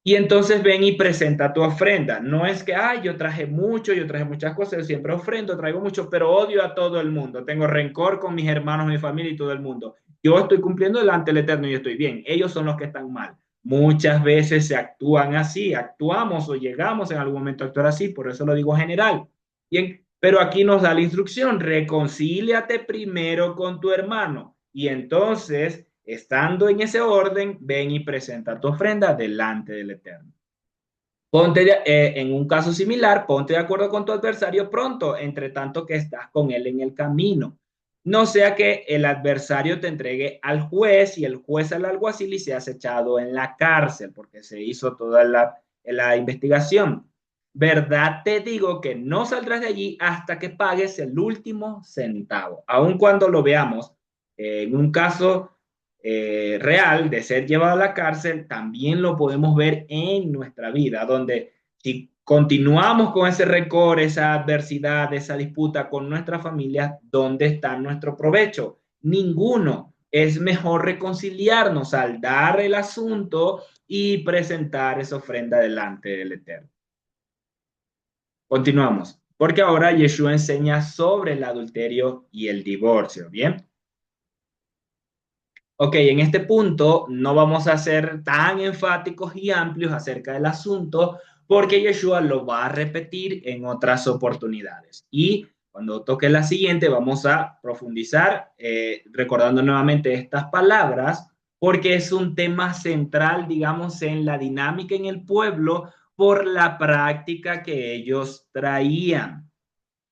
Y entonces ven y presenta tu ofrenda. No es que, ay, yo traje mucho, yo traje muchas cosas, yo siempre ofrendo, traigo mucho, pero odio a todo el mundo. Tengo rencor con mis hermanos, mi familia y todo el mundo. Yo estoy cumpliendo delante del Eterno y estoy bien. Ellos son los que están mal. Muchas veces se actúan así, actuamos o llegamos en algún momento a actuar así, por eso lo digo general. Bien, pero aquí nos da la instrucción, reconcíliate primero con tu hermano. Y entonces estando en ese orden, ven y presenta tu ofrenda delante del Eterno. En un caso similar, ponte de acuerdo con tu adversario pronto, entre tanto que estás con él en el camino. No sea que el adversario te entregue al juez y el juez al alguacil y seas echado en la cárcel, porque se hizo toda la investigación. Verdad te digo que no saldrás de allí hasta que pagues el último centavo. Aun cuando lo veamos en un caso real de ser llevado a la cárcel, también lo podemos ver en nuestra vida, donde si continuamos con ese récord, esa adversidad, esa disputa con nuestra familia, ¿dónde está nuestro provecho? Ninguno. Es mejor reconciliarnos, saldar el asunto y presentar esa ofrenda delante del Eterno. Continuamos, porque ahora Yeshua enseña sobre el adulterio y el divorcio, ¿bien? Ok, en este punto no vamos a ser tan enfáticos y amplios acerca del asunto porque Yeshua lo va a repetir en otras oportunidades. Y cuando toque la siguiente vamos a profundizar recordando nuevamente estas palabras porque es un tema central, digamos, en la dinámica en el pueblo por la práctica que ellos traían.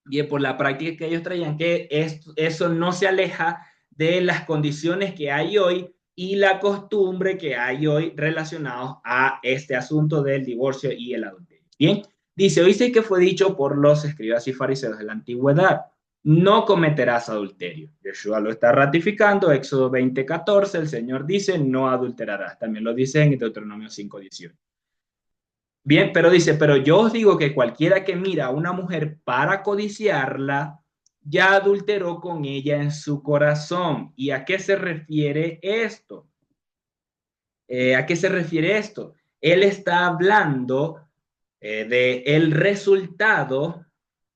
Bien, por la práctica que ellos traían, que eso no se aleja de las condiciones que hay hoy y la costumbre que hay hoy relacionados a este asunto del divorcio y el adulterio. Bien, dice, oíste que fue dicho por los escribas y fariseos de la antigüedad, no cometerás adulterio. Yeshua lo está ratificando, Éxodo 20:14, el Señor dice, no adulterarás. También lo dice en Deuteronomio 5:18. Bien, pero dice, pero yo os digo que cualquiera que mira a una mujer para codiciarla, ya adulteró con ella en su corazón. ¿Y a qué se refiere esto? ¿A qué se refiere esto? Él está hablando de el resultado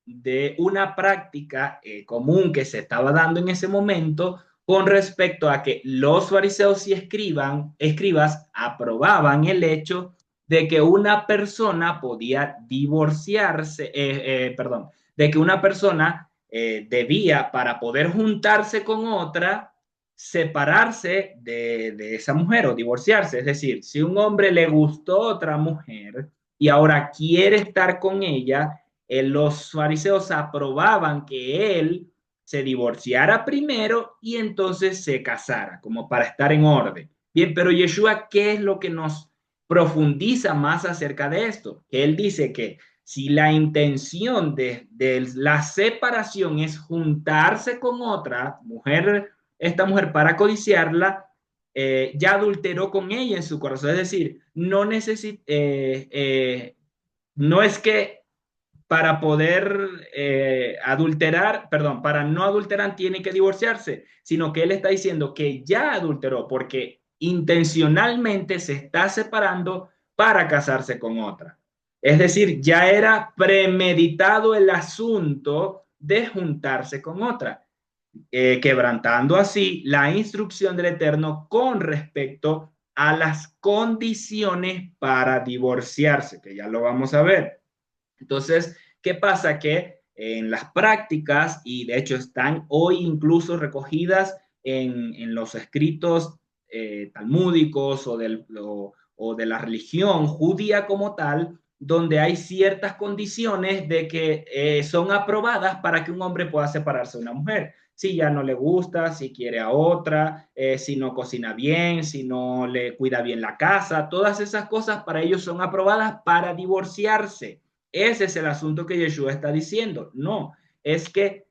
de una práctica común que se estaba dando en ese momento con respecto a que los fariseos y escribas aprobaban el hecho de que una persona podía divorciarse, perdón, de que una persona debía, para poder juntarse con otra, separarse de esa mujer o divorciarse. Es decir, si un hombre le gustó otra mujer y ahora quiere estar con ella, los fariseos aprobaban que él se divorciara primero y entonces se casara, como para estar en orden. Bien, pero Yeshua, ¿qué es lo que nos profundiza más acerca de esto? Que él dice que si la intención de la separación es juntarse con otra mujer, esta mujer para codiciarla, ya adulteró con ella en su corazón. Es decir, no es que para poder adulterar, perdón, para no adulterar tiene que divorciarse, sino que él está diciendo que ya adulteró porque intencionalmente se está separando para casarse con otra. Es decir, ya era premeditado el asunto de juntarse con otra, quebrantando así la instrucción del Eterno con respecto a las condiciones para divorciarse, que ya lo vamos a ver. Entonces, ¿qué pasa? Que en las prácticas, y de hecho están hoy incluso recogidas en los escritos talmúdicos o de la religión judía como tal, donde hay ciertas condiciones de que son aprobadas para que un hombre pueda separarse de una mujer. Si ya no le gusta, si quiere a otra, si no cocina bien, si no le cuida bien la casa, todas esas cosas para ellos son aprobadas para divorciarse. Ese es el asunto que Yeshua está diciendo. No, es que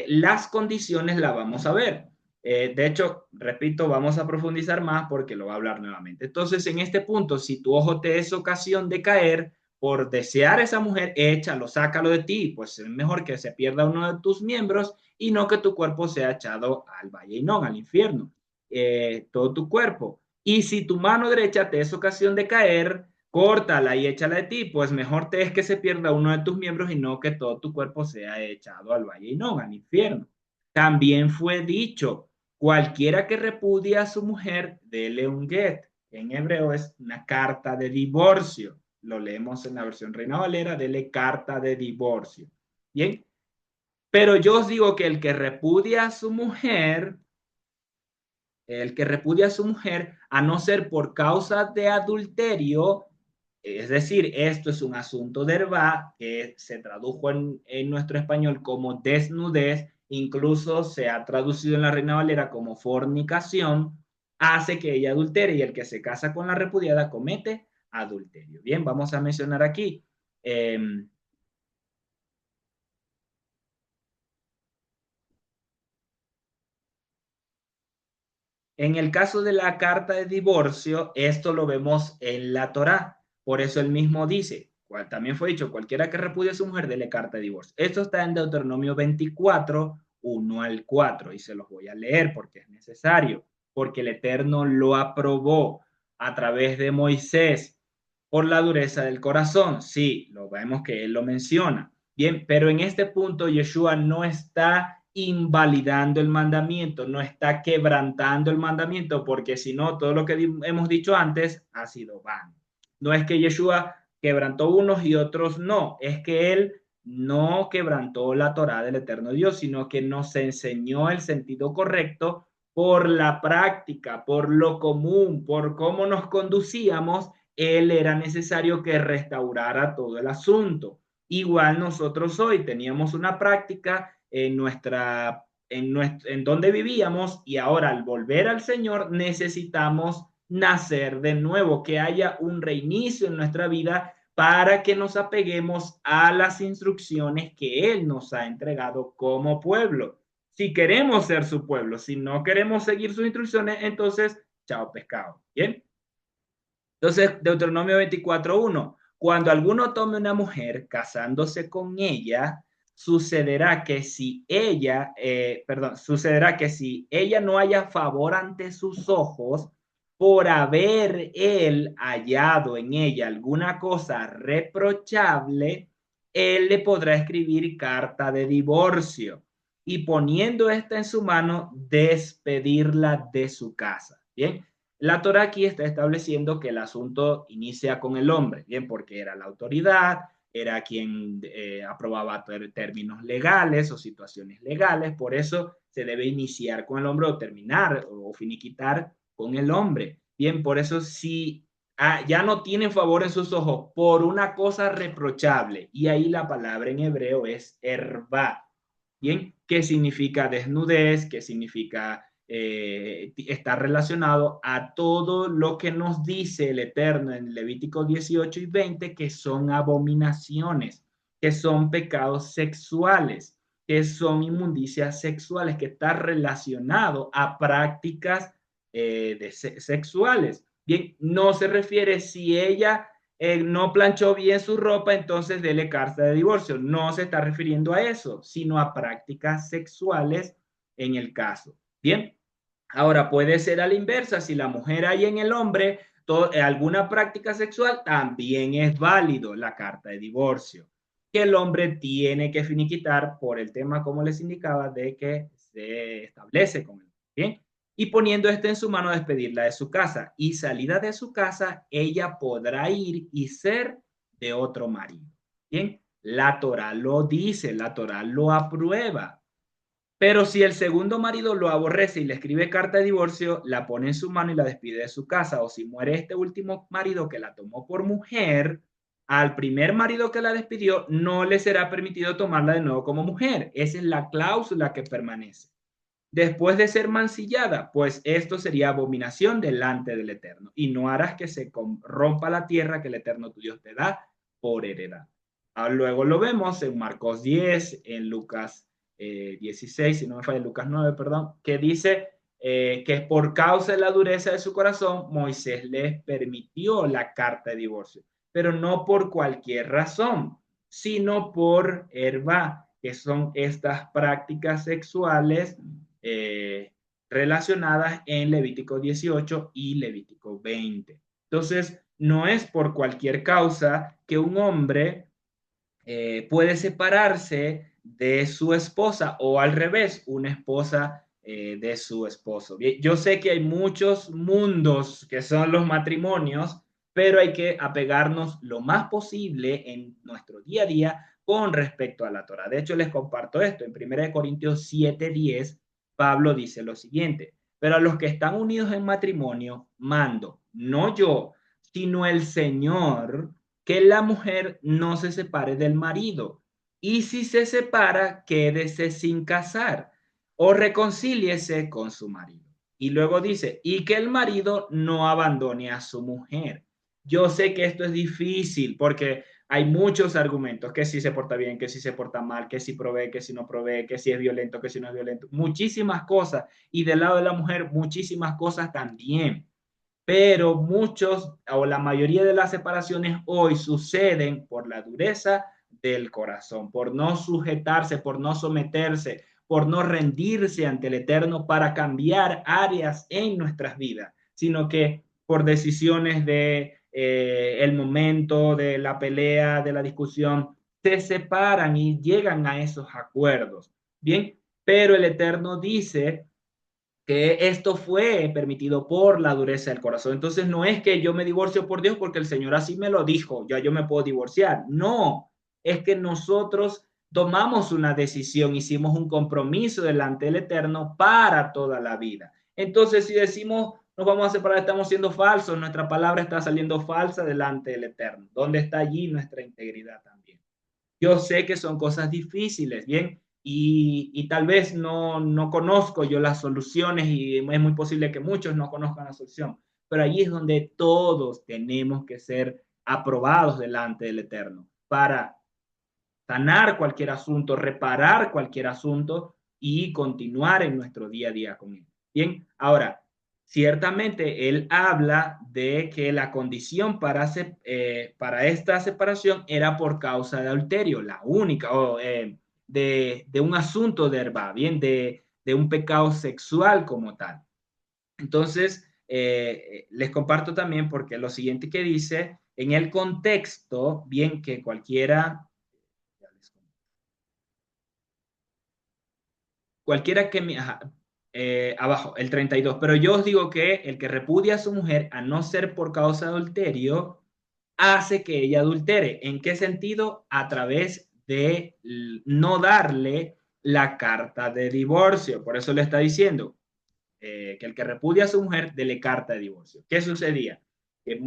las condiciones las vamos a ver. De hecho, repito, vamos a profundizar más porque lo va a hablar nuevamente. Entonces, en este punto, si tu ojo te es ocasión de caer por desear a esa mujer, échalo, sácalo de ti, pues es mejor que se pierda uno de tus miembros y no que tu cuerpo sea echado al valle y no al infierno, todo tu cuerpo. Y si tu mano derecha te es ocasión de caer, córtala y échala de ti, pues mejor te es que se pierda uno de tus miembros y no que todo tu cuerpo sea echado al valle y no al infierno. También fue dicho, cualquiera que repudia a su mujer, dele un get. En hebreo es una carta de divorcio. Lo leemos en la versión Reina Valera, dele carta de divorcio. Bien, pero yo os digo que el que repudia a su mujer, a no ser por causa de adulterio, es decir, esto es un asunto de herba que se tradujo en nuestro español como desnudez, incluso se ha traducido en la Reina Valera como fornicación, hace que ella adultere y el que se casa con la repudiada comete adulterio. Bien, vamos a mencionar aquí. Eh, En el caso de la carta de divorcio, esto lo vemos en la Torá. Por eso él mismo dice, cual también fue dicho, cualquiera que repudie a su mujer, dele carta de divorcio. Esto está en Deuteronomio 24, 1 al 4, y se los voy a leer porque es necesario, porque el Eterno lo aprobó a través de Moisés por la dureza del corazón. Sí, lo vemos que él lo menciona. Bien, pero en este punto Yeshua no está invalidando el mandamiento, no está quebrantando el mandamiento, porque si no, todo lo que hemos dicho antes ha sido vano. No es que Yeshua quebrantó unos y otros no, es que él no quebrantó la Torá del eterno Dios, sino que nos enseñó el sentido correcto por la práctica, por lo común, por cómo nos conducíamos, él era necesario que restaurara todo el asunto. Igual nosotros hoy teníamos una práctica en donde vivíamos y ahora al volver al Señor necesitamos nacer de nuevo, que haya un reinicio en nuestra vida para que nos apeguemos a las instrucciones que Él nos ha entregado como pueblo. Si queremos ser su pueblo, si no queremos seguir sus instrucciones, entonces, chao pescado. ¿Bien? Entonces, Deuteronomio 24:1, cuando alguno tome una mujer casándose con ella, sucederá que si ella no haya favor ante sus ojos, por haber él hallado en ella alguna cosa reprochable, él le podrá escribir carta de divorcio y poniendo esta en su mano, despedirla de su casa. Bien, la Torah aquí está estableciendo que el asunto inicia con el hombre, bien, porque era la autoridad, era quien aprobaba términos legales o situaciones legales, por eso se debe iniciar con el hombre o terminar o finiquitar con el hombre. Bien, por eso si ya no tiene favor en sus ojos por una cosa reprochable, y ahí la palabra en hebreo es herba, bien, ¿qué significa desnudez? ¿Qué significa está relacionado a todo lo que nos dice el Eterno en Levítico 18 y 20, que son abominaciones, que son pecados sexuales, que son inmundicias sexuales, que está relacionado a prácticas sexuales. Bien, no se refiere si ella no planchó bien su ropa, entonces dele carta de divorcio. No se está refiriendo a eso, sino a prácticas sexuales en el caso. Bien, ahora puede ser a la inversa, si la mujer hay en el hombre alguna práctica sexual, también es válido la carta de divorcio, que el hombre tiene que finiquitar por el tema, como les indicaba, de que se establece con él. Bien, y poniendo en su mano, despedirla de su casa y salida de su casa, ella podrá ir y ser de otro marido. Bien, la Torah lo dice, la Torah lo aprueba. Pero si el segundo marido lo aborrece y le escribe carta de divorcio, la pone en su mano y la despide de su casa. O si muere este último marido que la tomó por mujer, al primer marido que la despidió no le será permitido tomarla de nuevo como mujer. Esa es la cláusula que permanece. Después de ser mancillada, pues esto sería abominación delante del Eterno. Y no harás que se rompa la tierra que el Eterno tu Dios te da por heredad. Luego lo vemos en Marcos 10, en Lucas 16, si no me falla, Lucas 9, perdón, que dice que por causa de la dureza de su corazón, Moisés les permitió la carta de divorcio, pero no por cualquier razón, sino por herba, que son estas prácticas sexuales eh, relacionadas en Levítico 18 y Levítico 20. Entonces, no es por cualquier causa que un hombre puede separarse de su esposa o al revés, una esposa de su esposo. Bien, yo sé que hay muchos mundos que son los matrimonios, pero hay que apegarnos lo más posible en nuestro día a día con respecto a la Torah. De hecho, les comparto esto. En 1 Corintios 7:10, Pablo dice lo siguiente, pero a los que están unidos en matrimonio, mando, no yo, sino el Señor, que la mujer no se separe del marido. Y si se separa, quédese sin casar o reconcíliese con su marido. Y luego dice, y que el marido no abandone a su mujer. Yo sé que esto es difícil porque hay muchos argumentos, que si se porta bien, que si se porta mal, que si provee, que si no provee, que si es violento, que si no es violento, muchísimas cosas. Y del lado de la mujer, muchísimas cosas también, pero muchos o la mayoría de las separaciones hoy suceden por la dureza del corazón, por no sujetarse, por no someterse, por no rendirse ante el Eterno para cambiar áreas en nuestras vidas, sino que por decisiones de el momento, de la pelea, de la discusión, se separan y llegan a esos acuerdos. Bien, pero el Eterno dice que esto fue permitido por la dureza del corazón. Entonces no es que yo me divorcio por Dios porque el Señor así me lo dijo, ya yo me puedo divorciar. No, es que nosotros tomamos una decisión, hicimos un compromiso delante del Eterno para toda la vida. Entonces, si decimos nos vamos a separar, estamos siendo falsos, nuestra palabra está saliendo falsa delante del Eterno. ¿Dónde está allí nuestra integridad también? Yo sé que son cosas difíciles, ¿bien? Y tal vez no conozco yo las soluciones y es muy posible que muchos no conozcan la solución, pero allí es donde todos tenemos que ser aprobados delante del Eterno para sanar cualquier asunto, reparar cualquier asunto y continuar en nuestro día a día con él. Bien, ahora, ciertamente él habla de que la condición para esta separación era por causa de adulterio, la única, de un asunto de herba, bien, de un pecado sexual como tal. Entonces, les comparto también porque lo siguiente que dice, en el contexto, bien que cualquiera que me... Ajá, abajo, el 32. Pero yo os digo que el que repudia a su mujer, a no ser por causa de adulterio, hace que ella adultere. ¿En qué sentido? A través de no darle la carta de divorcio. Por eso le está diciendo que el que repudia a su mujer, dele carta de divorcio. ¿Qué sucedía? Que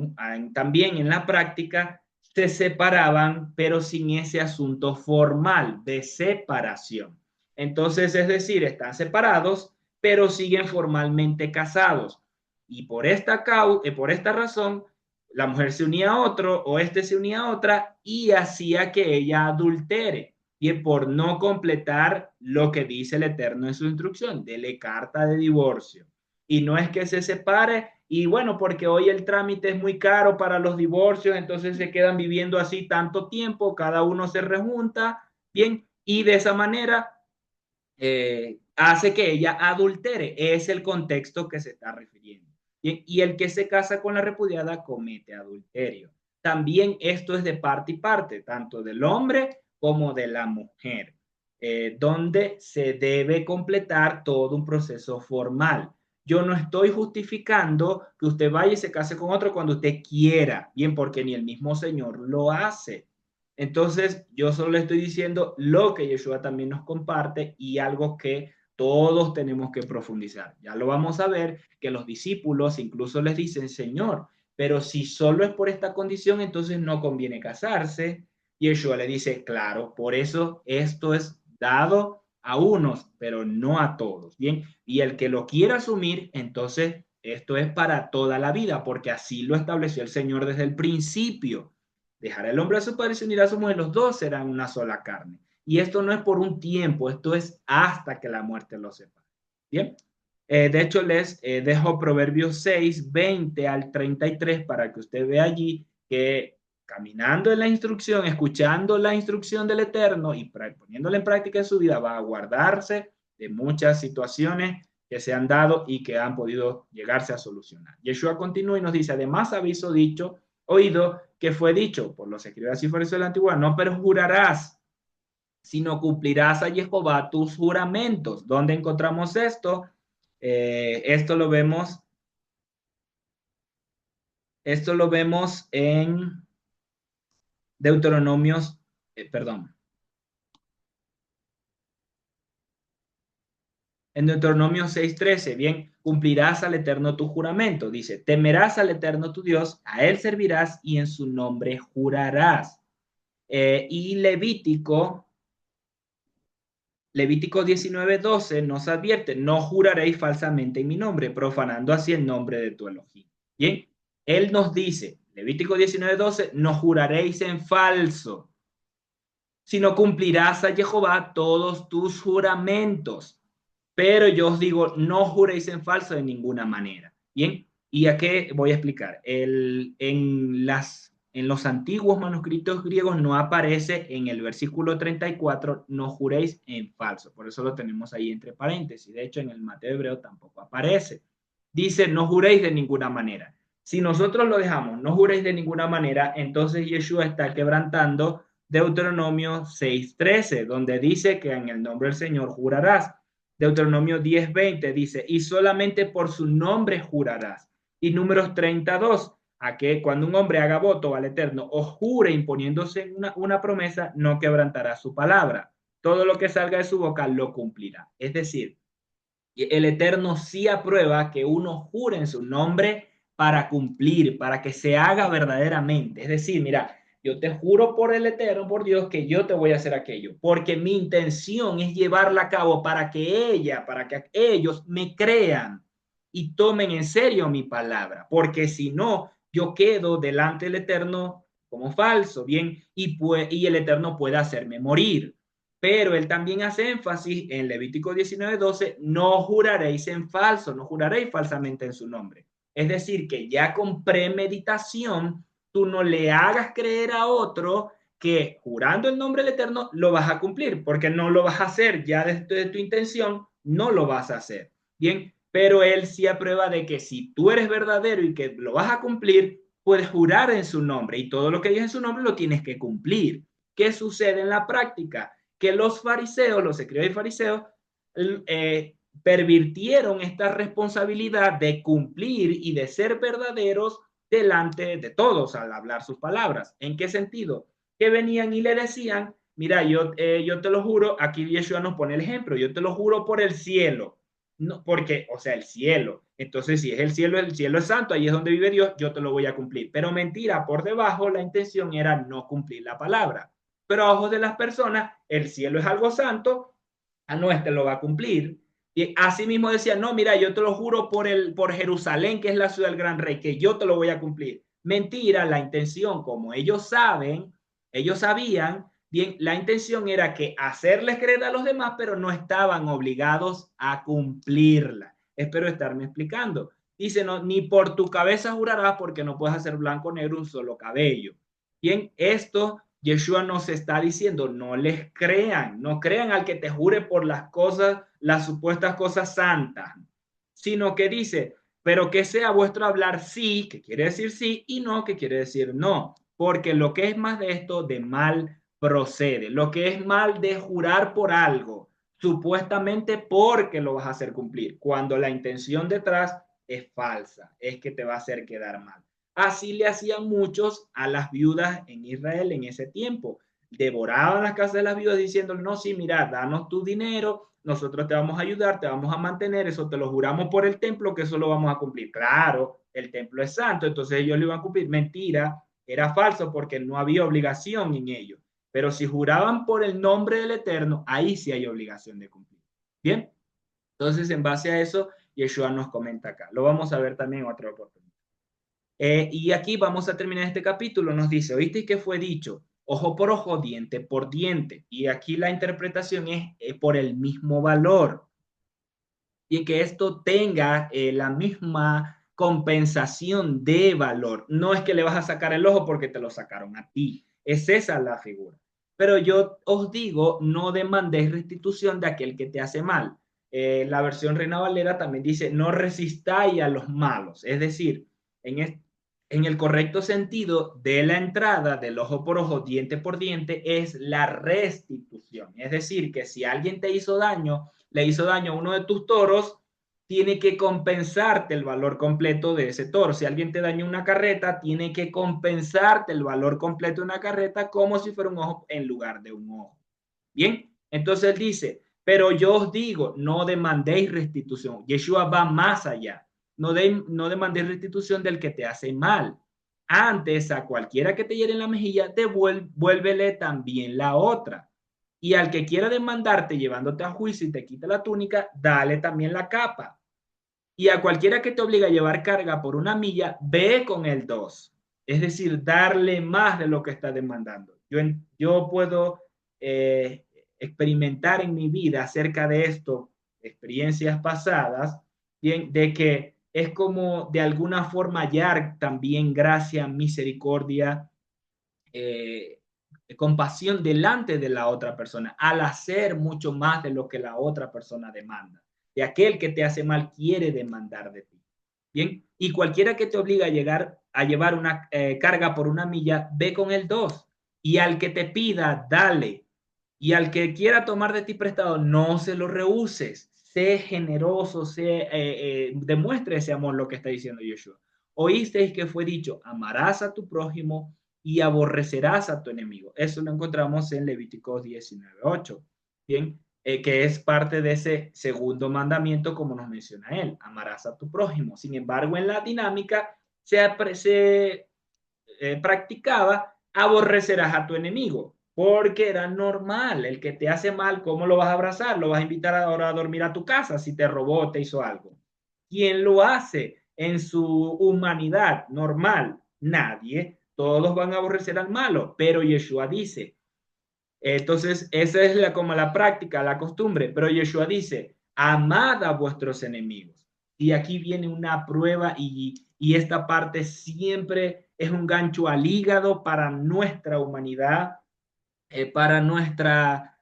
también en la práctica se separaban, pero sin ese asunto formal de separación. Entonces, es decir, están separados, pero siguen formalmente casados. Y por esta razón, la mujer se unía a otro o este se unía a otra y hacía que ella adultere. Y por no completar lo que dice el Eterno en su instrucción, dele carta de divorcio. Y no es que se separe, y bueno, porque hoy el trámite es muy caro para los divorcios, entonces se quedan viviendo así tanto tiempo, cada uno se rejunta, bien, y de esa manera hace que ella adultere. Es el contexto que se está refiriendo. Bien, y el que se casa con la repudiada comete adulterio. También esto es de parte y parte, tanto del hombre como de la mujer, donde se debe completar todo un proceso formal. Yo no estoy justificando que usted vaya y se case con otro cuando usted quiera, bien, porque ni el mismo Señor lo hace. Entonces, yo solo le estoy diciendo lo que Yeshua también nos comparte y algo que todos tenemos que profundizar. Ya lo vamos a ver, que los discípulos incluso les dicen, Señor, pero si solo es por esta condición, entonces no conviene casarse. Y Yeshua le dice, claro, por eso esto es dado a unos, pero no a todos. Bien, y el que lo quiera asumir, entonces esto es para toda la vida, porque así lo estableció el Señor desde el principio. Dejará el hombre a su padre y se unirá a su mujer, los dos serán una sola carne. Y esto no es por un tiempo, esto es hasta que la muerte los separe. Bien, de hecho les dejo Proverbios 6, 20 al 33 para que usted vea allí que caminando en la instrucción, escuchando la instrucción del Eterno y poniéndola en práctica en su vida, va a guardarse de muchas situaciones que se han dado y que han podido llegarse a solucionar. Yeshua continúa y nos dice, además habéis dicho, oído que fue dicho por los escribas y fariseos de la antigüedad, no perjurarás, sino cumplirás a Jehová tus juramentos. ¿Dónde encontramos esto? Esto lo vemos, esto lo vemos en Deuteronomios, perdón, en Deuteronomio 6:13, bien, cumplirás al Eterno tu juramento. Dice, temerás al Eterno tu Dios, a Él servirás y en su nombre jurarás. Y Levítico 19:12 nos advierte, no juraréis falsamente en mi nombre, profanando así el nombre de tu Elohim. Bien, Él nos dice, Levítico 19:12, no juraréis en falso, sino cumplirás a Jehová todos tus juramentos. Pero yo os digo, no juréis en falso de ninguna manera. Bien, ¿y a qué voy a explicar? En los antiguos manuscritos griegos no aparece en el versículo 34, no juréis en falso. Por eso lo tenemos ahí entre paréntesis. De hecho, en el Mateo hebreo tampoco aparece. Dice, no juréis de ninguna manera. Si nosotros lo dejamos, no juréis de ninguna manera, entonces Yeshua está quebrantando Deuteronomio 6:13, donde dice que en el nombre del Señor jurarás. Deuteronomio 10:20 dice, y solamente por su nombre jurarás. Y Números 32, a que cuando un hombre haga voto al Eterno o jure imponiéndose una promesa, no quebrantará su palabra. Todo lo que salga de su boca lo cumplirá. Es decir, Y el Eterno sí aprueba que uno jure en su nombre para cumplir, para que se haga verdaderamente. Es decir, mira, yo te juro por el Eterno, por Dios, que yo te voy a hacer aquello, porque mi intención es llevarla a cabo para que ellos me crean y tomen en serio mi palabra, porque si no, yo quedo delante del Eterno como falso, bien, y el Eterno puede hacerme morir. Pero él también hace énfasis en Levítico 19:12, no juraréis en falso, no juraréis falsamente en su nombre. Es decir, que ya con premeditación, tú no le hagas creer a otro que jurando el nombre del Eterno lo vas a cumplir, porque no lo vas a hacer ya desde tu intención, no lo vas a hacer. Bien, pero él sí aprueba de que si tú eres verdadero y que lo vas a cumplir, puedes jurar en su nombre y todo lo que digas en su nombre lo tienes que cumplir. ¿Qué sucede en la práctica? Que los fariseos, los escribas y fariseos, pervirtieron esta responsabilidad de cumplir y de ser verdaderos delante de todos al hablar sus palabras. ¿En qué sentido? Que venían y le decían, mira, yo te lo juro, aquí Yeshua nos pone el ejemplo, yo te lo juro por el cielo, no, porque, o sea, el cielo, entonces si es el cielo es santo, ahí es donde vive Dios, yo te lo voy a cumplir. Pero mentira, por debajo la intención era no cumplir la palabra. Pero a ojos de las personas, el cielo es algo santo, no, este lo va a cumplir. Y así mismo decía, no, mira, yo te lo juro por Jerusalén, que es la ciudad del gran rey, que yo te lo voy a cumplir. Mentira, la intención, como ellos saben, ellos sabían, bien, la intención era que hacerles creer a los demás, pero no estaban obligados a cumplirla. Espero estarme explicando. Dice, no, ni por tu cabeza jurarás porque no puedes hacer blanco o negro un solo cabello. Bien, esto Yeshua nos está diciendo, no les crean, no crean al que te jure por las cosas, las supuestas cosas santas, sino que dice, pero que sea vuestro hablar sí, que quiere decir sí, y no, que quiere decir no, porque lo que es más de esto, de mal procede, lo que es mal de jurar por algo, supuestamente porque lo vas a hacer cumplir, cuando la intención detrás es falsa, es que te va a hacer quedar mal. Así le hacían muchos a las viudas en Israel en ese tiempo. Devoraban las casas de las viudas diciendo, no, sí, mira, danos tu dinero, nosotros te vamos a ayudar, te vamos a mantener, eso te lo juramos por el templo, que eso lo vamos a cumplir. Claro, el templo es santo, entonces ellos lo iban a cumplir. Mentira, era falso porque no había obligación en ello. Pero si juraban por el nombre del Eterno, ahí sí hay obligación de cumplir. Bien, entonces en base a eso, Yeshua nos comenta acá. Lo vamos a ver también en otra oportunidad. Y aquí vamos a terminar este capítulo. Nos dice, ¿oíste que fue dicho? Ojo por ojo, diente por diente. Y aquí la interpretación es por el mismo valor. Y que esto tenga la misma compensación de valor. No es que le vas a sacar el ojo porque te lo sacaron a ti. Es esa la figura. Pero yo os digo, no demandéis restitución de aquel que te hace mal. La versión Reina Valera también dice, no resistáis a los malos. Es decir, en el correcto sentido de la entrada del ojo por ojo, diente por diente, es la restitución. Es decir, que si alguien te hizo daño, le hizo daño a uno de tus toros, tiene que compensarte el valor completo de ese toro. Si alguien te dañó una carreta, tiene que compensarte el valor completo de una carreta como si fuera un ojo en lugar de un ojo. Bien, entonces él dice, pero yo os digo, no demandéis restitución. Yeshua va más allá. No demandéis restitución del que te hace mal. Antes, a cualquiera que te hiere en la mejilla, devuélvele también la otra. Y al que quiera demandarte llevándote a juicio y te quita la túnica, dale también la capa. Y a cualquiera que te obliga a llevar carga por una milla, ve con el dos. Es decir, darle más de lo que está demandando. Yo puedo experimentar en mi vida acerca de esto, experiencias pasadas, bien, de que es como de alguna forma hallar también gracia, misericordia, eh, compasión delante de la otra persona, al hacer mucho más de lo que la otra persona demanda. De aquel que te hace mal quiere demandar de ti. Bien, y cualquiera que te obliga a llevar una carga por una milla, ve con el dos. Y al que te pida, dale. Y al que quiera tomar de ti prestado, no se lo rehuses. Sé generoso, demuestre ese amor, lo que está diciendo Yeshua. Oísteis que fue dicho, amarás a tu prójimo y aborrecerás a tu enemigo. Eso lo encontramos en Levítico 19:8. Bien, que es parte de ese segundo mandamiento, como nos menciona él, amarás a tu prójimo. Sin embargo, en la dinámica se practicaba, aborrecerás a tu enemigo, porque era normal, el que te hace mal, ¿cómo lo vas a abrazar? ¿Lo vas a invitar ahora a dormir a tu casa si te robó o te hizo algo? ¿Quién lo hace en su humanidad normal? Nadie. Todos van a aborrecer al malo, pero Yeshua dice, entonces esa es como la práctica, la costumbre, pero Yeshua dice, amad a vuestros enemigos. Y aquí viene una prueba y esta parte siempre es un gancho al hígado para nuestra humanidad, para nuestra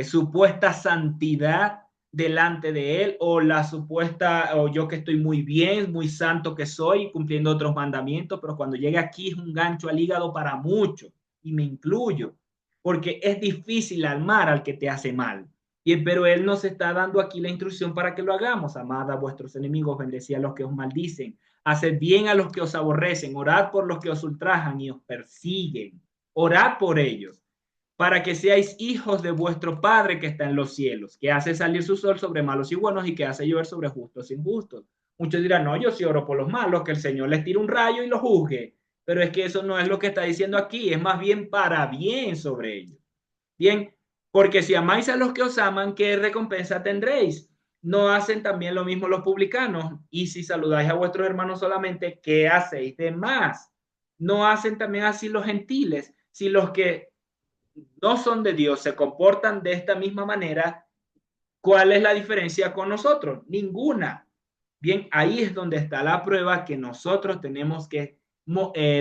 supuesta santidad delante de Él o la supuesta, o yo que estoy muy bien, muy santo que soy, cumpliendo otros mandamientos, pero cuando llega aquí es un gancho al hígado para muchos, y me incluyo, porque es difícil amar al que te hace mal. Pero Él nos está dando aquí la instrucción para que lo hagamos. Amad a vuestros enemigos, bendecid a los que os maldicen, haced bien a los que os aborrecen, orad por los que os ultrajan y os persiguen, orad por ellos para que seáis hijos de vuestro Padre que está en los cielos, que hace salir su sol sobre malos y buenos y que hace llover sobre justos e injustos. Muchos dirán, no, yo sí oro por los malos, que el Señor les tire un rayo y los juzgue. Pero es que eso no es lo que está diciendo aquí, es más bien para bien sobre ellos. Bien, porque si amáis a los que os aman, ¿qué recompensa tendréis? ¿No hacen también lo mismo los publicanos? Y si saludáis a vuestros hermanos solamente, ¿qué hacéis de más? ¿No hacen también así los gentiles? Si los que no son de Dios se comportan de esta misma manera, ¿cuál es la diferencia con nosotros? Ninguna. Bien, ahí es donde está la prueba que nosotros tenemos que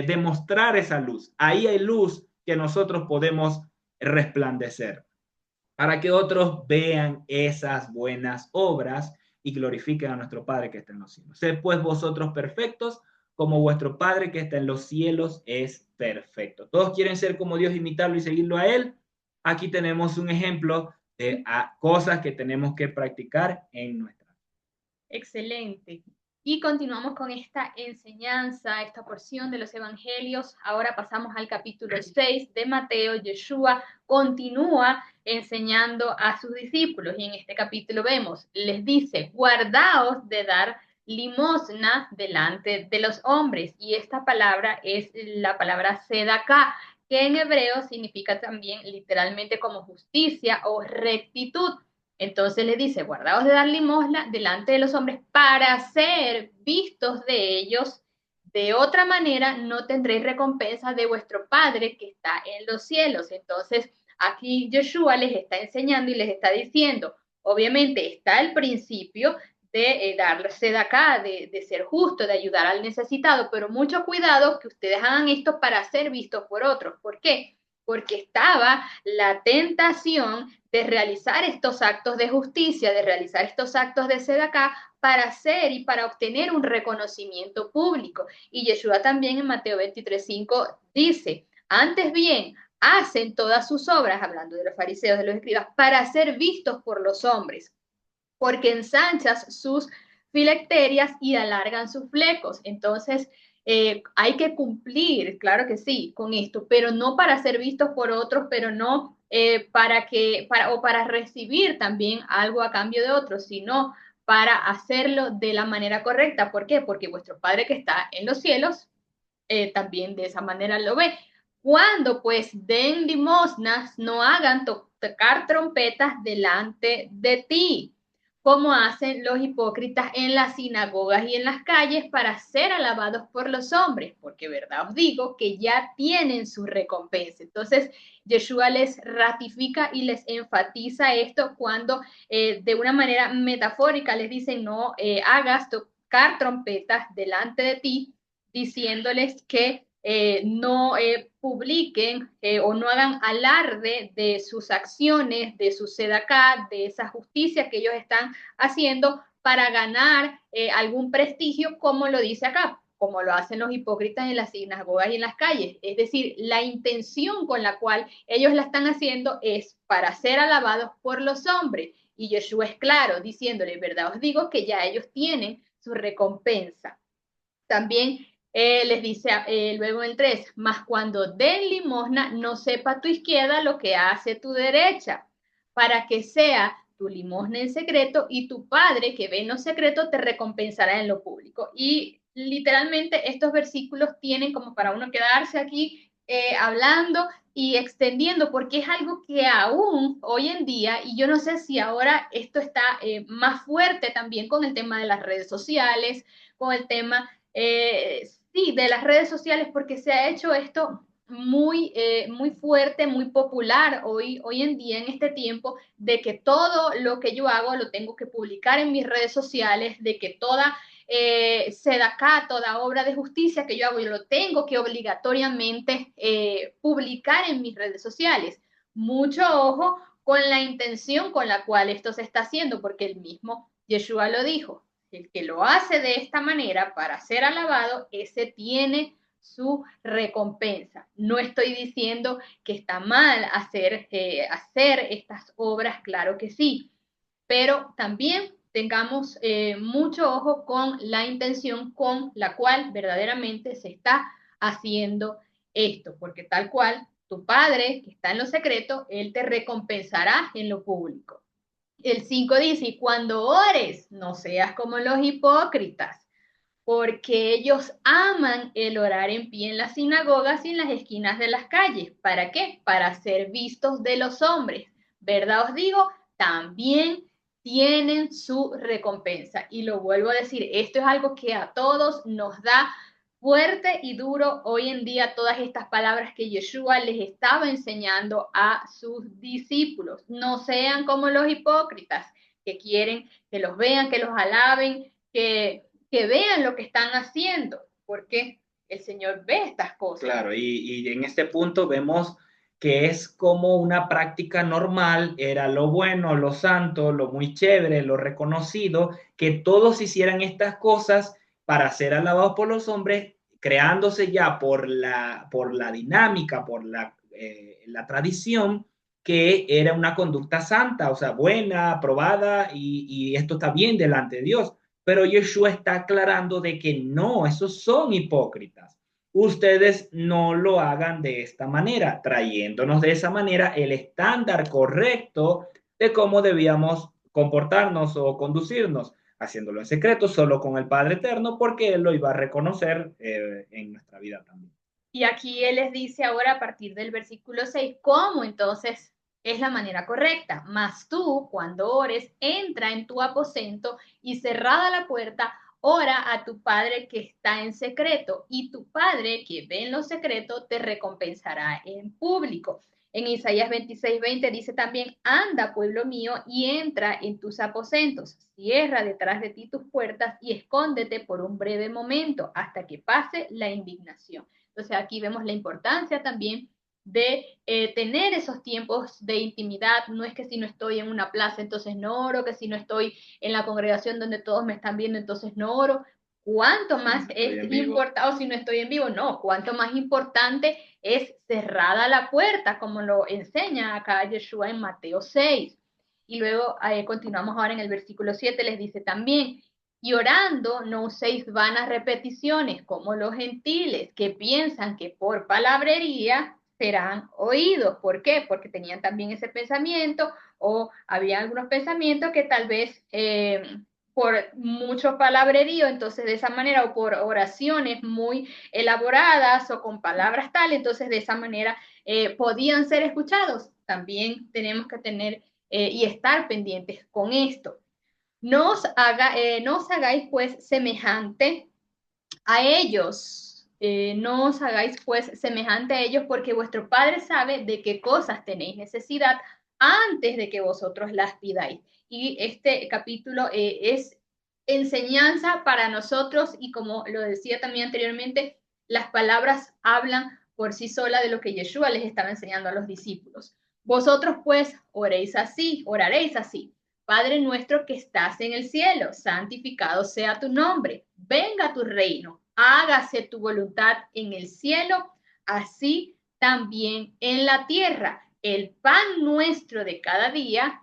demostrar esa luz. Ahí hay luz que nosotros podemos resplandecer para que otros vean esas buenas obras y glorifiquen a nuestro Padre que está en los cielos. Sed pues vosotros perfectos como vuestro Padre que está en los cielos es perfecto. Todos quieren ser como Dios, imitarlo y seguirlo a Él. Aquí tenemos un ejemplo de cosas que tenemos que practicar en nuestra vida. Excelente. Y continuamos con esta enseñanza, esta porción de los evangelios. Ahora pasamos al capítulo 6 de Mateo. Yeshua continúa enseñando a sus discípulos y en este capítulo vemos, les dice, guardaos de dar limosna delante de los hombres. Y esta palabra es la palabra sedaká, que en hebreo significa también literalmente como justicia o rectitud. Entonces le dice, guardaos de dar limosna delante de los hombres para ser vistos de ellos. De otra manera no tendréis recompensa de vuestro Padre que está en los cielos. Entonces aquí Yeshua les está enseñando y les está diciendo, obviamente está el principio de darse de acá, de ser justo, de ayudar al necesitado, pero mucho cuidado que ustedes hagan esto para ser vistos por otros. ¿Por qué? Porque estaba la tentación de realizar estos actos de justicia, de realizar estos actos de sedacá para hacer y para obtener un reconocimiento público. Y Yeshua también en Mateo 23:5 dice, antes bien, hacen todas sus obras, hablando de los fariseos, de los escribas, para ser vistos por los hombres, porque ensanchas sus filacterias y alargan sus flecos. Entonces, hay que cumplir, claro que sí, con esto, pero no para ser vistos por otros, pero no o para recibir también algo a cambio de otros, sino para hacerlo de la manera correcta. ¿Por qué? Porque vuestro Padre que está en los cielos también de esa manera lo ve. Cuando pues den limosnas, no hagan tocar trompetas delante de ti, como hacen los hipócritas en las sinagogas y en las calles para ser alabados por los hombres, porque verdad os digo que ya tienen su recompensa. Entonces, Yeshua les ratifica y les enfatiza esto cuando de una manera metafórica les dice, no hagas tocar trompetas delante de ti, diciéndoles que no publiquen o no hagan alarde de sus acciones, de su sedacá, de esa justicia que ellos están haciendo para ganar algún prestigio, como lo dice acá, como lo hacen los hipócritas en las sinagogas y en las calles. Es decir, la intención con la cual ellos la están haciendo es para ser alabados por los hombres. Y Yeshua es claro, diciéndole, verdad os digo que ya ellos tienen su recompensa. También les dice luego en el 3, mas cuando den limosna, no sepa tu izquierda lo que hace tu derecha, para que sea tu limosna en secreto y tu Padre que ve en lo secreto te recompensará en lo público. Y literalmente estos versículos tienen como para uno quedarse aquí hablando y extendiendo, porque es algo que aún hoy en día, y yo no sé si ahora esto está más fuerte también con el tema de las redes sociales, con el tema, sí, de las redes sociales, porque se ha hecho esto muy fuerte, muy popular hoy en día, en este tiempo, de que todo lo que yo hago lo tengo que publicar en mis redes sociales, de que toda sedacá, toda obra de justicia que yo hago, yo lo tengo que obligatoriamente publicar en mis redes sociales. Mucho ojo con la intención con la cual esto se está haciendo, porque el mismo Yeshua lo dijo, el que lo hace de esta manera para ser alabado, ese tiene su recompensa. No estoy diciendo que está mal hacer estas obras, claro que sí, pero también tengamos mucho ojo con la intención con la cual verdaderamente se está haciendo esto, porque tal cual tu Padre que está en lo secreto, Él te recompensará en lo público. El 5 dice, y cuando ores, no seas como los hipócritas, porque ellos aman el orar en pie en las sinagogas y en las esquinas de las calles. ¿Para qué? Para ser vistos de los hombres. ¿Verdad os digo? También tienen su recompensa. Y lo vuelvo a decir, esto es algo que a todos nos da fuerte y duro hoy en día, todas estas palabras que Yeshua les estaba enseñando a sus discípulos. No sean como los hipócritas que quieren que los vean, que los alaben, que vean lo que están haciendo, porque el Señor ve estas cosas. Claro, y en este punto vemos que es como una práctica normal, era lo bueno, lo santo, lo muy chévere, lo reconocido, que todos hicieran estas cosas para ser alabados por los hombres, creándose ya por la dinámica, por la tradición, que era una conducta santa, o sea, buena, aprobada, y esto está bien delante de Dios. Pero Yeshua está aclarando de que no, esos son hipócritas. Ustedes no lo hagan de esta manera, trayéndonos de esa manera el estándar correcto de cómo debíamos comportarnos o conducirnos, haciéndolo en secreto solo con el Padre Eterno, porque Él lo iba a reconocer en nuestra vida también. Y aquí Él les dice ahora a partir del versículo 6 cómo entonces es la manera correcta. Mas tú, cuando ores, entra en tu aposento y cerrada la puerta, ora a tu Padre que está en secreto, y tu Padre que ve en lo secreto te recompensará en público. En Isaías 26:20 dice también, anda, pueblo mío, y entra en tus aposentos, cierra detrás de ti tus puertas y escóndete por un breve momento hasta que pase la indignación. Entonces aquí vemos la importancia también de tener esos tiempos de intimidad. No es que si no estoy en una plaza, entonces no oro, que si no estoy en la congregación donde todos me están viendo, entonces no oro. ¿Cuánto más es importante, o si no estoy en vivo? No, cuánto más importante es cerrada la puerta, como lo enseña acá Yeshua en Mateo 6. Y luego continuamos ahora en el versículo 7, les dice también, y orando no uséis vanas repeticiones como los gentiles que piensan que por palabrería serán oídos. ¿Por qué? Porque tenían también ese pensamiento o había algunos pensamientos que tal vez por mucho palabrerío, entonces de esa manera, o por oraciones muy elaboradas o con palabras tal, entonces de esa manera podían ser escuchados. También tenemos que tener y estar pendientes con esto. No os hagáis pues semejante a ellos. No os hagáis pues semejante a ellos, porque vuestro Padre sabe de qué cosas tenéis necesidad antes de que vosotros las pidáis. Y este capítulo es enseñanza para nosotros y como lo decía también anteriormente, las palabras hablan por sí solas de lo que Yeshua les estaba enseñando a los discípulos. Vosotros pues oraréis así. Padre nuestro que estás en el cielo, santificado sea tu nombre, venga tu reino, hágase tu voluntad en el cielo, así también en la tierra. El pan nuestro de cada día,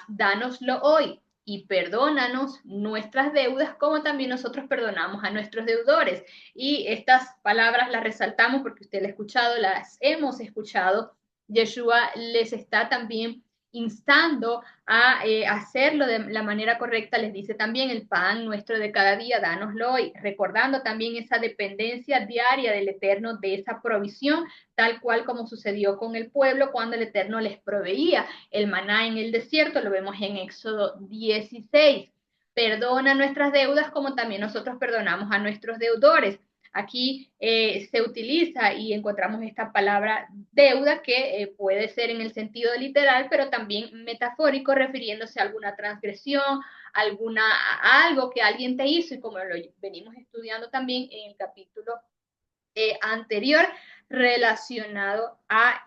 dánoslo hoy y perdónanos nuestras deudas como también nosotros perdonamos a nuestros deudores. Y estas palabras las resaltamos porque usted las ha escuchado, las hemos escuchado. Yeshua les está también instando a hacerlo de la manera correcta. Les dice también: el pan nuestro de cada día, dánoslo hoy, recordando también esa dependencia diaria del Eterno, de esa provisión, tal cual como sucedió con el pueblo cuando el Eterno les proveía el maná en el desierto. Lo vemos en Éxodo 16. Perdona nuestras deudas como también nosotros perdonamos a nuestros deudores. Aquí se utiliza y encontramos esta palabra deuda, que puede ser en el sentido literal, pero también metafórico, refiriéndose a alguna transgresión, algo que alguien te hizo, y como lo venimos estudiando también en el capítulo anterior, relacionado a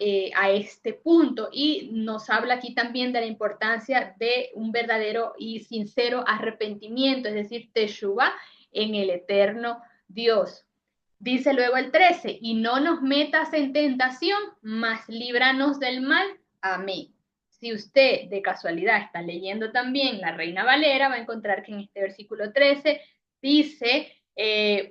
este punto. Y nos habla aquí también de la importancia de un verdadero y sincero arrepentimiento, es decir, teshuva en el eterno Dios. Dice luego el 13: y no nos metas en tentación, mas líbranos del mal. Amén. Si usted de casualidad está leyendo también la Reina Valera, va a encontrar que en este versículo 13 dice: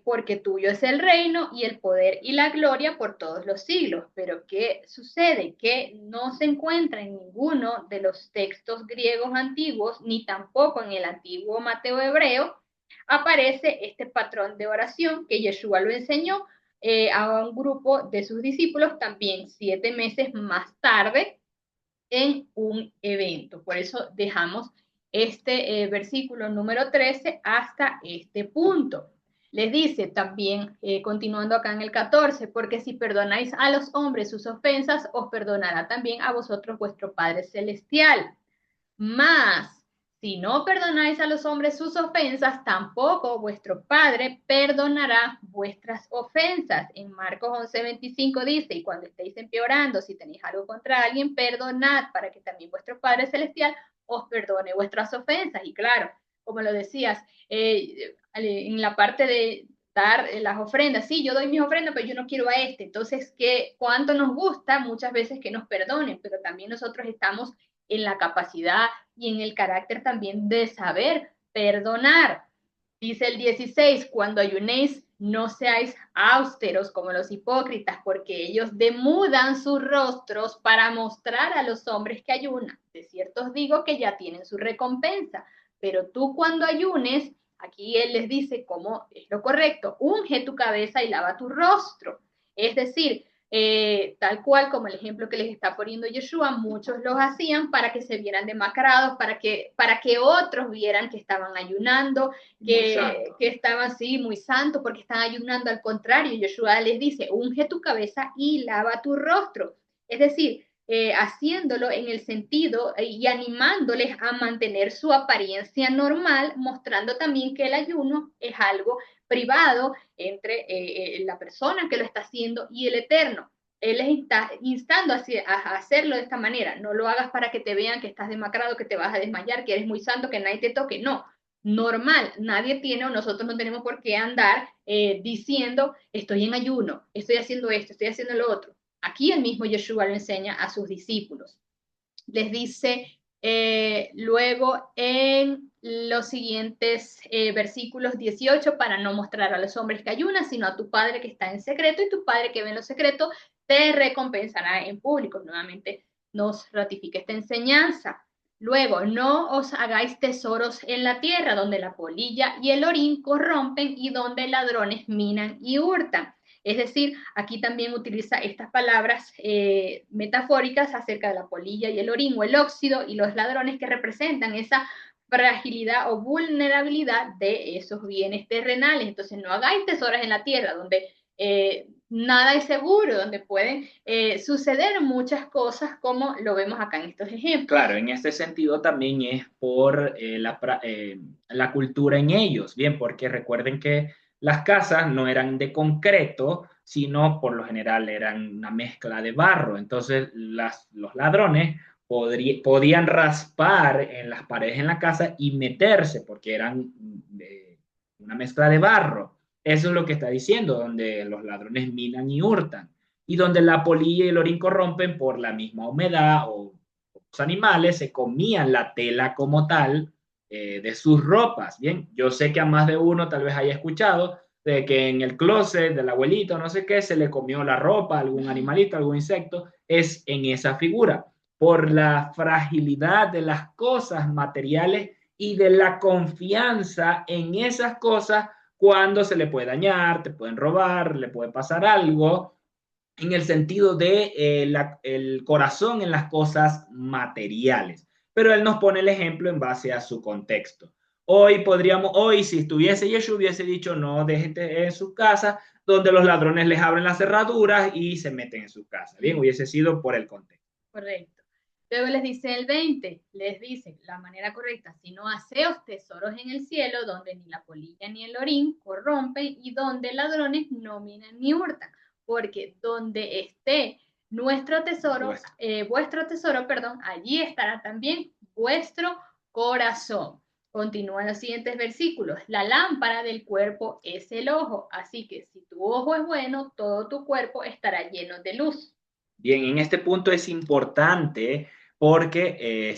porque tuyo es el reino y el poder y la gloria por todos los siglos. Pero ¿qué sucede? Que no se encuentra en ninguno de los textos griegos antiguos, ni tampoco en el antiguo Mateo hebreo, aparece este patrón de oración que Yeshua lo enseñó a un grupo de sus discípulos también 7 meses más tarde en un evento. Por eso dejamos este versículo número 13 hasta este punto. Les dice también, continuando acá en el 14: porque si perdonáis a los hombres sus ofensas, os perdonará también a vosotros vuestro Padre Celestial. Mas, si no perdonáis a los hombres sus ofensas, tampoco vuestro Padre perdonará vuestras ofensas. En Marcos 11:25 dice: y cuando estéis empeorando, si tenéis algo contra alguien, perdonad, para que también vuestro Padre Celestial os perdone vuestras ofensas. Y claro, como lo decías, en la parte de dar las ofrendas, sí, yo doy mis ofrendas, pero yo no quiero a este. Entonces, ¿cuánto nos gusta muchas veces que nos perdonen? Pero también nosotros estamos en la capacidad y en el carácter también de saber perdonar. Dice el 16: cuando ayunéis, no seáis austeros como los hipócritas, porque ellos demudan sus rostros para mostrar a los hombres que ayunan. De cierto os digo que ya tienen su recompensa. Pero tú, cuando ayunes, aquí él les dice cómo es lo correcto: unge tu cabeza y lava tu rostro. Es decir, tal cual como el ejemplo que les está poniendo Yeshua, muchos los hacían para que se vieran demacrados, para que otros vieran que estaban ayunando, que estaban así muy santos, porque están ayunando. Al contrario, Yeshua les dice: unge tu cabeza y lava tu rostro. Es decir, haciéndolo en el sentido y animándoles a mantener su apariencia normal, mostrando también que el ayuno es algo privado entre la persona que lo está haciendo y el Eterno. Él les está instando a hacerlo de esta manera. No lo hagas para que te vean que estás demacrado, que te vas a desmayar, que eres muy santo, que nadie te toque. No, normal. Nadie tiene, o nosotros no tenemos por qué andar diciendo: estoy en ayuno, estoy haciendo esto, estoy haciendo lo otro. Aquí el mismo Yeshua lo enseña a sus discípulos. Les dice luego en los siguientes versículos 18: para no mostrar a los hombres que ayunan, sino a tu Padre que está en secreto, y tu Padre que ve en lo secreto te recompensará en público. Nuevamente nos ratifica esta enseñanza. Luego: no os hagáis tesoros en la tierra, donde la polilla y el orín corrompen y donde ladrones minan y hurtan. Es decir, aquí también utiliza estas palabras metafóricas acerca de la polilla y el orín, o el óxido y los ladrones, que representan esa fragilidad o vulnerabilidad de esos bienes terrenales. Entonces, no hagáis tesoros en la tierra, donde nada es seguro, donde pueden suceder muchas cosas, como lo vemos acá en estos ejemplos. Claro, en este sentido también es por la cultura en ellos, bien, porque recuerden que las casas no eran de concreto, sino por lo general eran una mezcla de barro. Entonces los ladrones podían raspar en las paredes en la casa y meterse, porque eran una mezcla de barro. Eso es lo que está diciendo, donde los ladrones minan y hurtan, y donde la polilla y el orín corrompen por la misma humedad, o los animales se comían la tela como tal de sus ropas. Bien, yo sé que a más de uno tal vez haya escuchado de que en el closet del abuelito, no sé qué, se le comió la ropa, algún animalito, algún insecto. Es en esa figura. por la fragilidad de las cosas materiales y de la confianza en esas cosas cuando se le puede dañar, te pueden robar, le puede pasar algo, en el sentido de el corazón en las cosas materiales. Pero él nos pone el ejemplo en base a su contexto. Hoy si estuviese Yeshua, hubiese dicho, no dejen en su casa, donde los ladrones les abren las cerraduras y se meten en su casa. Bien, hubiese sido por el contexto. Correcto. Luego les dice el 20, les dice la manera correcta, sino haceos tesoros en el cielo, donde ni la polilla ni el orín corrompen y donde ladrones no minan ni hurtan, porque donde esté nuestro tesoro, vuestro tesoro, perdón, allí estará también vuestro corazón. Continúan los siguientes versículos. La lámpara del cuerpo es el ojo, así que si tu ojo es bueno, todo tu cuerpo estará lleno de luz. Bien, en este punto es importante porque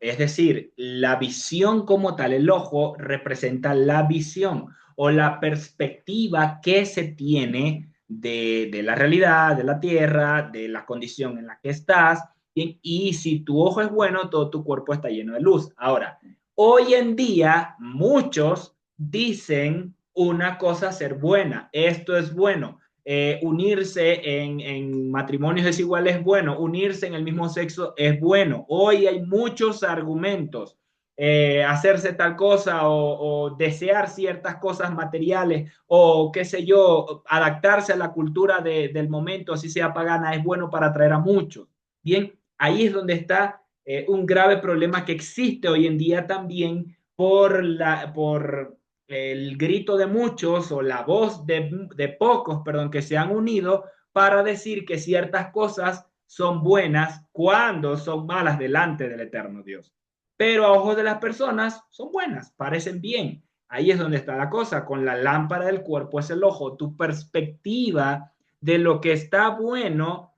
es decir, la visión como tal, el ojo representa la visión o la perspectiva que se tiene de la realidad, de la tierra, de la condición en la que estás. Bien, y si tu ojo es bueno, todo tu cuerpo está lleno de luz. Ahora, hoy en día muchos dicen una cosa ser buena, esto es bueno, unirse en matrimonios desiguales es bueno, unirse en el mismo sexo es bueno. Hoy hay muchos argumentos. Hacerse tal cosa o desear ciertas cosas materiales o qué sé yo, adaptarse a la cultura del momento, así sea pagana, es bueno para atraer a muchos. Bien, ahí es donde está un grave problema que existe hoy en día también por el grito de muchos o la voz de pocos, perdón, que se han unido para decir que ciertas cosas son buenas cuando son malas delante del eterno Dios. Pero a ojos de las personas son buenas, parecen bien. Ahí es donde está la cosa. Con la lámpara del cuerpo es el ojo. Tu perspectiva de lo que está bueno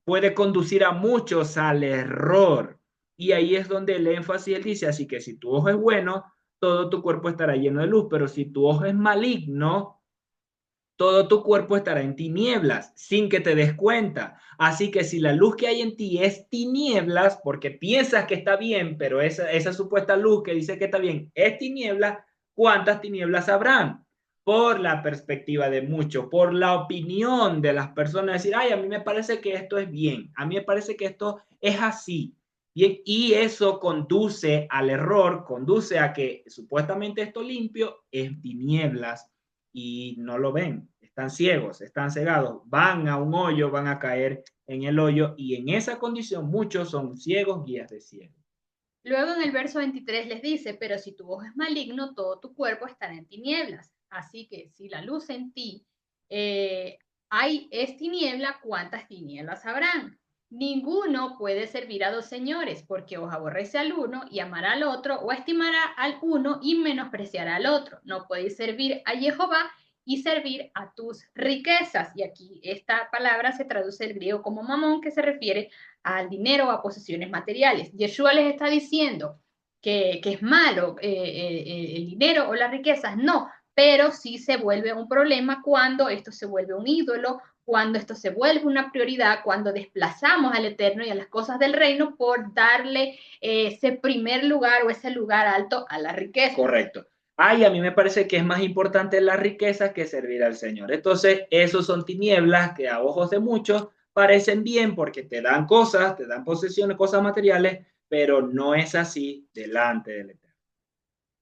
puede conducir a muchos al error. Y ahí es donde el énfasis él dice, así que si tu ojo es bueno, todo tu cuerpo estará lleno de luz, pero si tu ojo es maligno, todo tu cuerpo estará en tinieblas sin que te des cuenta. Así que si la luz que hay en ti es tinieblas, porque piensas que está bien, pero esa supuesta luz que dice que está bien es tinieblas, ¿cuántas tinieblas habrán? Por la perspectiva de muchos, por la opinión de las personas, decir, ay, a mí me parece que esto es bien, a mí me parece que esto es así. Bien, y eso conduce al error, conduce a que supuestamente esto limpio es tinieblas y no lo ven, están ciegos, están cegados, van a un hoyo, van a caer en el hoyo y en esa condición muchos son ciegos, guías de ciegos. Luego en el verso 23 les dice, pero si tu ojo es maligno, todo tu cuerpo estará en tinieblas. Así que si la luz en ti es tiniebla, ¿cuántas tinieblas habrán? Ninguno puede servir a dos señores, porque os aborrece al uno y amará al otro, o estimará al uno y menospreciará al otro. No podéis servir a Jehová y servir a tus riquezas. Y aquí esta palabra se traduce del griego como mamón, que se refiere al dinero o a posesiones materiales. Yeshua les está diciendo que es malo el dinero o las riquezas, no, pero sí se vuelve un problema cuando esto se vuelve un ídolo, cuando esto se vuelve una prioridad, cuando desplazamos al Eterno y a las cosas del reino por darle ese primer lugar o ese lugar alto a la riqueza. Correcto. Ay, a mí me parece que es más importante la riqueza que servir al Señor. Entonces, esos son tinieblas que a ojos de muchos parecen bien porque te dan cosas, te dan posesiones, cosas materiales, pero no es así delante del Eterno.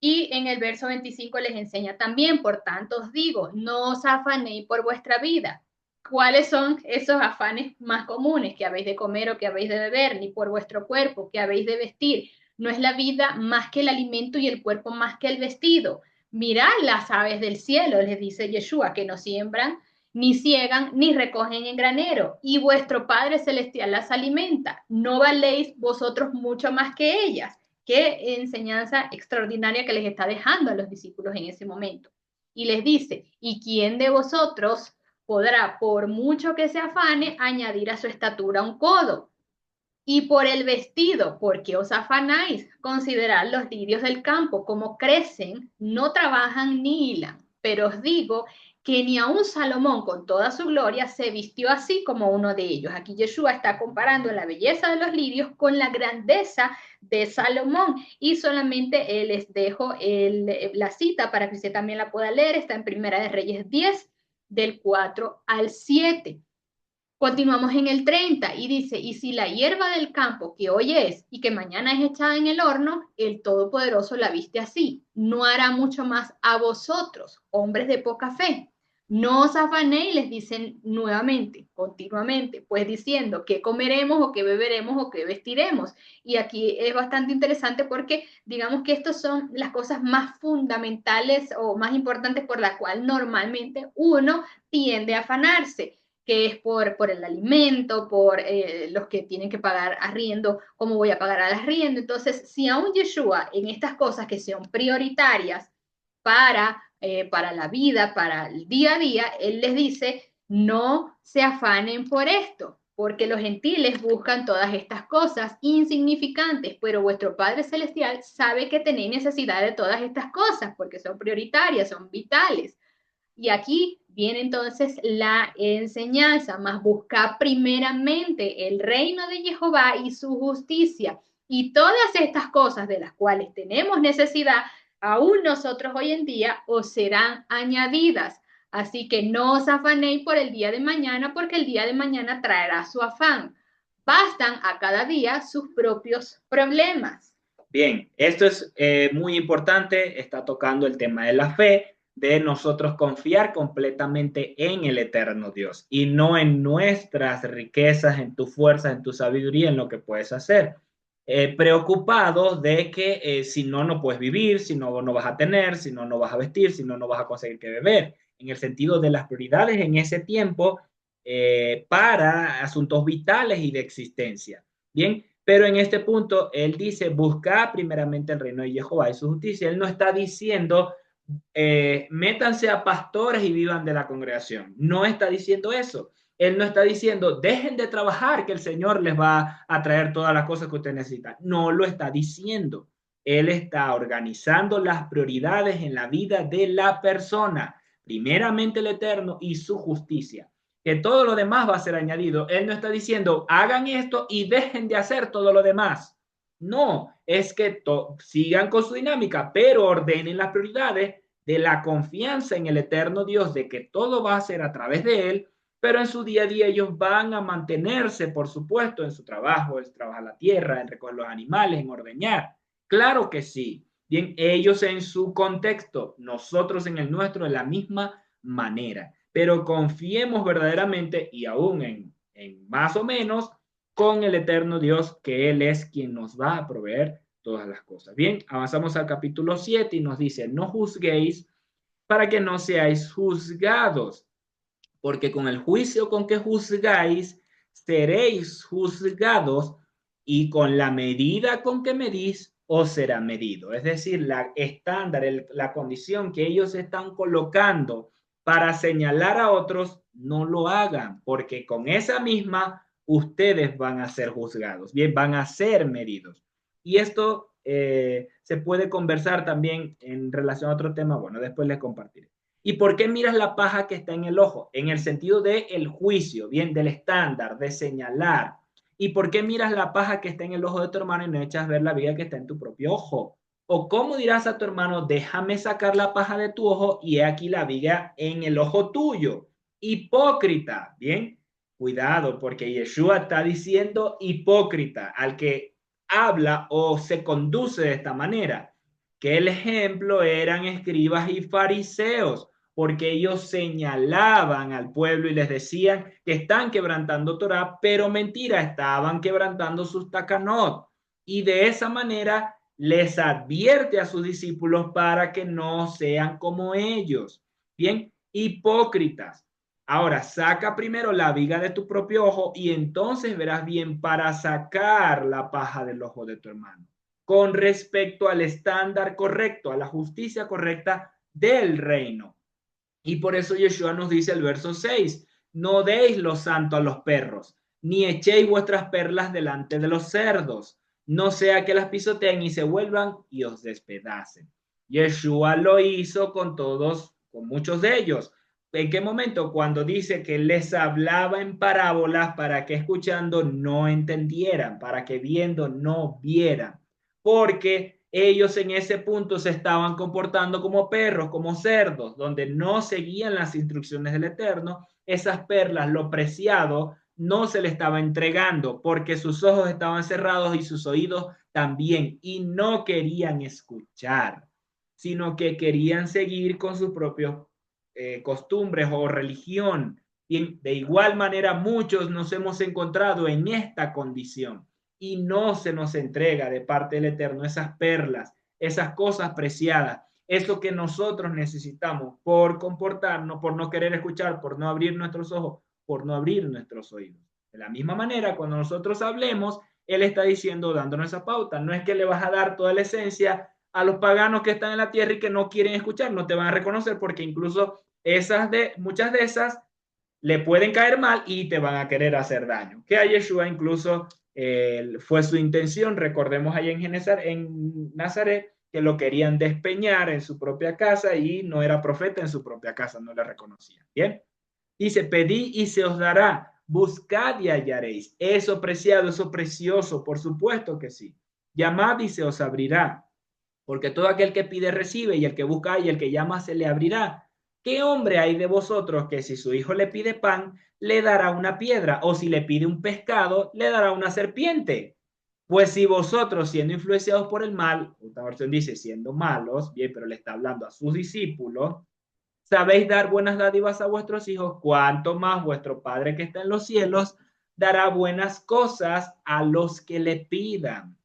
Y en el verso 25 les enseña también, por tanto os digo, no os afanéis por vuestra vida. ¿Cuáles son esos afanes más comunes? ¿Que habéis de comer o que habéis de beber? Ni por vuestro cuerpo, que habéis de vestir. No es la vida más que el alimento y el cuerpo más que el vestido. Mirad las aves del cielo, les dice Yeshua, que no siembran, ni ciegan, ni recogen en granero, y vuestro Padre Celestial las alimenta. ¿No valéis vosotros mucho más que ellas? Qué enseñanza extraordinaria que les está dejando a los discípulos en ese momento. Y les dice, ¿y quién de vosotros podrá, por mucho que se afane, añadir a su estatura un codo? Y por el vestido, ¿por qué os afanáis? Considerad los lirios del campo, cómo crecen, no trabajan ni hilan. Pero os digo que ni aun Salomón con toda su gloria se vistió así como uno de ellos. Aquí Yeshua está comparando la belleza de los lirios con la grandeza de Salomón. Y solamente les dejo la cita para que usted también la pueda leer. Está en Primera de Reyes 10, del 4 al 7. Continuamos en el 30 y dice, y si la hierba del campo que hoy es y que mañana es echada en el horno, el Todopoderoso la viste así, no hará mucho más a vosotros, hombres de poca fe. No os afanéis, les dicen nuevamente, continuamente, pues diciendo qué comeremos o qué beberemos o qué vestiremos. Y aquí es bastante interesante porque digamos que estas son las cosas más fundamentales o más importantes por las cuales normalmente uno tiende a afanarse, que es por el alimento, por los que tienen que pagar arriendo, cómo voy a pagar al arriendo. Entonces, si aún Yeshua en estas cosas que son prioritarias para la vida, para el día a día, él les dice, no se afanen por esto, porque los gentiles buscan todas estas cosas insignificantes, pero vuestro Padre Celestial sabe que tenéis necesidad de todas estas cosas, porque son prioritarias, son vitales. Y aquí viene entonces la enseñanza, más buscar primeramente el reino de Jehová y su justicia. Y todas estas cosas de las cuales tenemos necesidad, aún nosotros hoy en día, os serán añadidas. Así que no os afanéis por el día de mañana, porque el día de mañana traerá su afán. Bastan a cada día sus propios problemas. Bien, esto es muy importante, está tocando el tema de la fe, de nosotros confiar completamente en el eterno Dios y no en nuestras riquezas, en tu fuerza, en tu sabiduría, en lo que puedes hacer. Preocupados de que si no, no puedes vivir, si no, no vas a tener, si no, no vas a vestir, si no, no vas a conseguir que beber, en el sentido de las prioridades en ese tiempo para asuntos vitales y de existencia. Bien, pero en este punto, él dice, busca primeramente el reino de Jehová y su justicia. Él no está diciendo, métanse a pastores y vivan de la congregación. No está diciendo eso. Él no está diciendo, dejen de trabajar, que el Señor les va a traer todas las cosas que usted necesita. No lo está diciendo. Él está organizando las prioridades en la vida de la persona. Primeramente el Eterno y su justicia, que todo lo demás va a ser añadido. Él no está diciendo, hagan esto y dejen de hacer todo lo demás. No, es que sigan con su dinámica, pero ordenen las prioridades de la confianza en el eterno Dios, de que todo va a ser a través de Él, pero en su día a día ellos van a mantenerse, por supuesto, en su trabajo, en trabajar la tierra, en recoger los animales, en ordeñar. Claro que sí. Bien, ellos en su contexto, nosotros en el nuestro, de la misma manera, pero confiemos verdaderamente y aún en más o menos con el eterno Dios, que Él es quien nos va a proveer todas las cosas. Bien, avanzamos al capítulo 7 y nos dice, no juzguéis para que no seáis juzgados, porque con el juicio con que juzgáis, seréis juzgados, y con la medida con que medís, os será medido. Es decir, la estándar, la condición que ellos están colocando para señalar a otros, no lo hagan, porque con esa misma ustedes van a ser juzgados, bien, van a ser medidos. Y esto se puede conversar también en relación a otro tema, bueno, después les compartiré. ¿Y por qué miras la paja que está en el ojo? En el sentido de el juicio, bien, del estándar, de señalar. ¿Y por qué miras la paja que está en el ojo de tu hermano y no echas ver la viga que está en tu propio ojo? ¿O cómo dirás a tu hermano, déjame sacar la paja de tu ojo y he aquí la viga en el ojo tuyo? Hipócrita, bien, cuidado, porque Yeshua está diciendo hipócrita al que habla o se conduce de esta manera, que el ejemplo eran escribas y fariseos, porque ellos señalaban al pueblo y les decían que están quebrantando Torah, pero mentira, estaban quebrantando sus takanot. Y de esa manera les advierte a sus discípulos para que no sean como ellos. Bien, hipócritas. Ahora, saca primero la viga de tu propio ojo y entonces verás bien para sacar la paja del ojo de tu hermano, con respecto al estándar correcto, a la justicia correcta del reino. Y por eso Yeshua nos dice el verso 6, no deis lo santo a los perros, ni echéis vuestras perlas delante de los cerdos, no sea que las pisoteen y se vuelvan y os despedacen. Yeshua lo hizo con todos, con muchos de ellos, ¿En qué momento? Cuando dice que les hablaba en parábolas para que escuchando no entendieran, para que viendo no vieran, porque ellos en ese punto se estaban comportando como perros, como cerdos, donde no seguían las instrucciones del Eterno. Esas perlas, lo preciado, no se le estaba entregando porque sus ojos estaban cerrados y sus oídos también, y no querían escuchar, sino que querían seguir con sus propios costumbres o religión. Y de igual manera muchos nos hemos encontrado en esta condición y no se nos entrega de parte del Eterno esas perlas, esas cosas preciadas, eso que nosotros necesitamos por comportarnos, por no querer escuchar, por no abrir nuestros ojos, por no abrir nuestros oídos. De la misma manera, cuando nosotros hablemos, Él está diciendo, dándonos esa pauta, no es que le vas a dar toda la esencia a los paganos que están en la tierra y que no quieren escuchar, no te van a reconocer porque incluso muchas de esas le pueden caer mal y te van a querer hacer daño. Que a Yeshua incluso fue su intención, recordemos ahí en Nazaret, que lo querían despeñar en su propia casa y no era profeta en su propia casa, no le reconocían. Bien, dice, pedí y se os dará, buscad y hallaréis. Eso preciado, eso precioso, por supuesto que sí. Llamad y se os abrirá, porque todo aquel que pide recibe, y el que busca y el que llama se le abrirá. ¿Qué hombre hay de vosotros que si su hijo le pide pan, le dará una piedra, o si le pide un pescado, le dará una serpiente? Pues si vosotros, siendo influenciados por el mal, otra versión dice siendo malos, bien, pero le está hablando a sus discípulos, sabéis dar buenas dádivas a vuestros hijos, cuánto más vuestro Padre que está en los cielos dará buenas cosas a los que le pidan.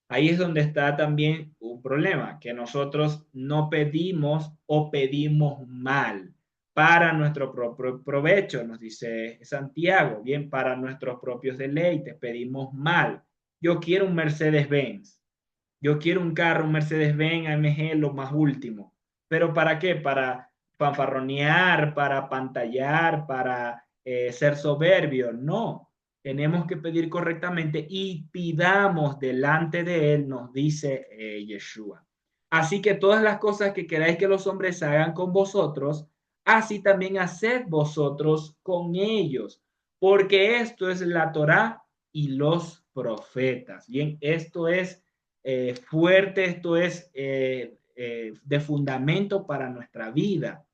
Ahí es donde está también un problema, que nosotros no pedimos o pedimos mal para nuestro propio provecho, nos dice Santiago, bien, para nuestros propios deleites, pedimos mal. Yo quiero un Mercedes-Benz, yo quiero un carro, un Mercedes-Benz AMG, lo más último. ¿Pero para qué? Para fanfarronear, para pantallar, para ser soberbio. No, tenemos que pedir correctamente y pidamos delante de Él, nos dice Yeshua. Así que todas las cosas que queráis que los hombres hagan con vosotros, así también haced vosotros con ellos, porque esto es la Torá y los profetas. Bien, esto es fuerte, esto es de fundamento para nuestra vida,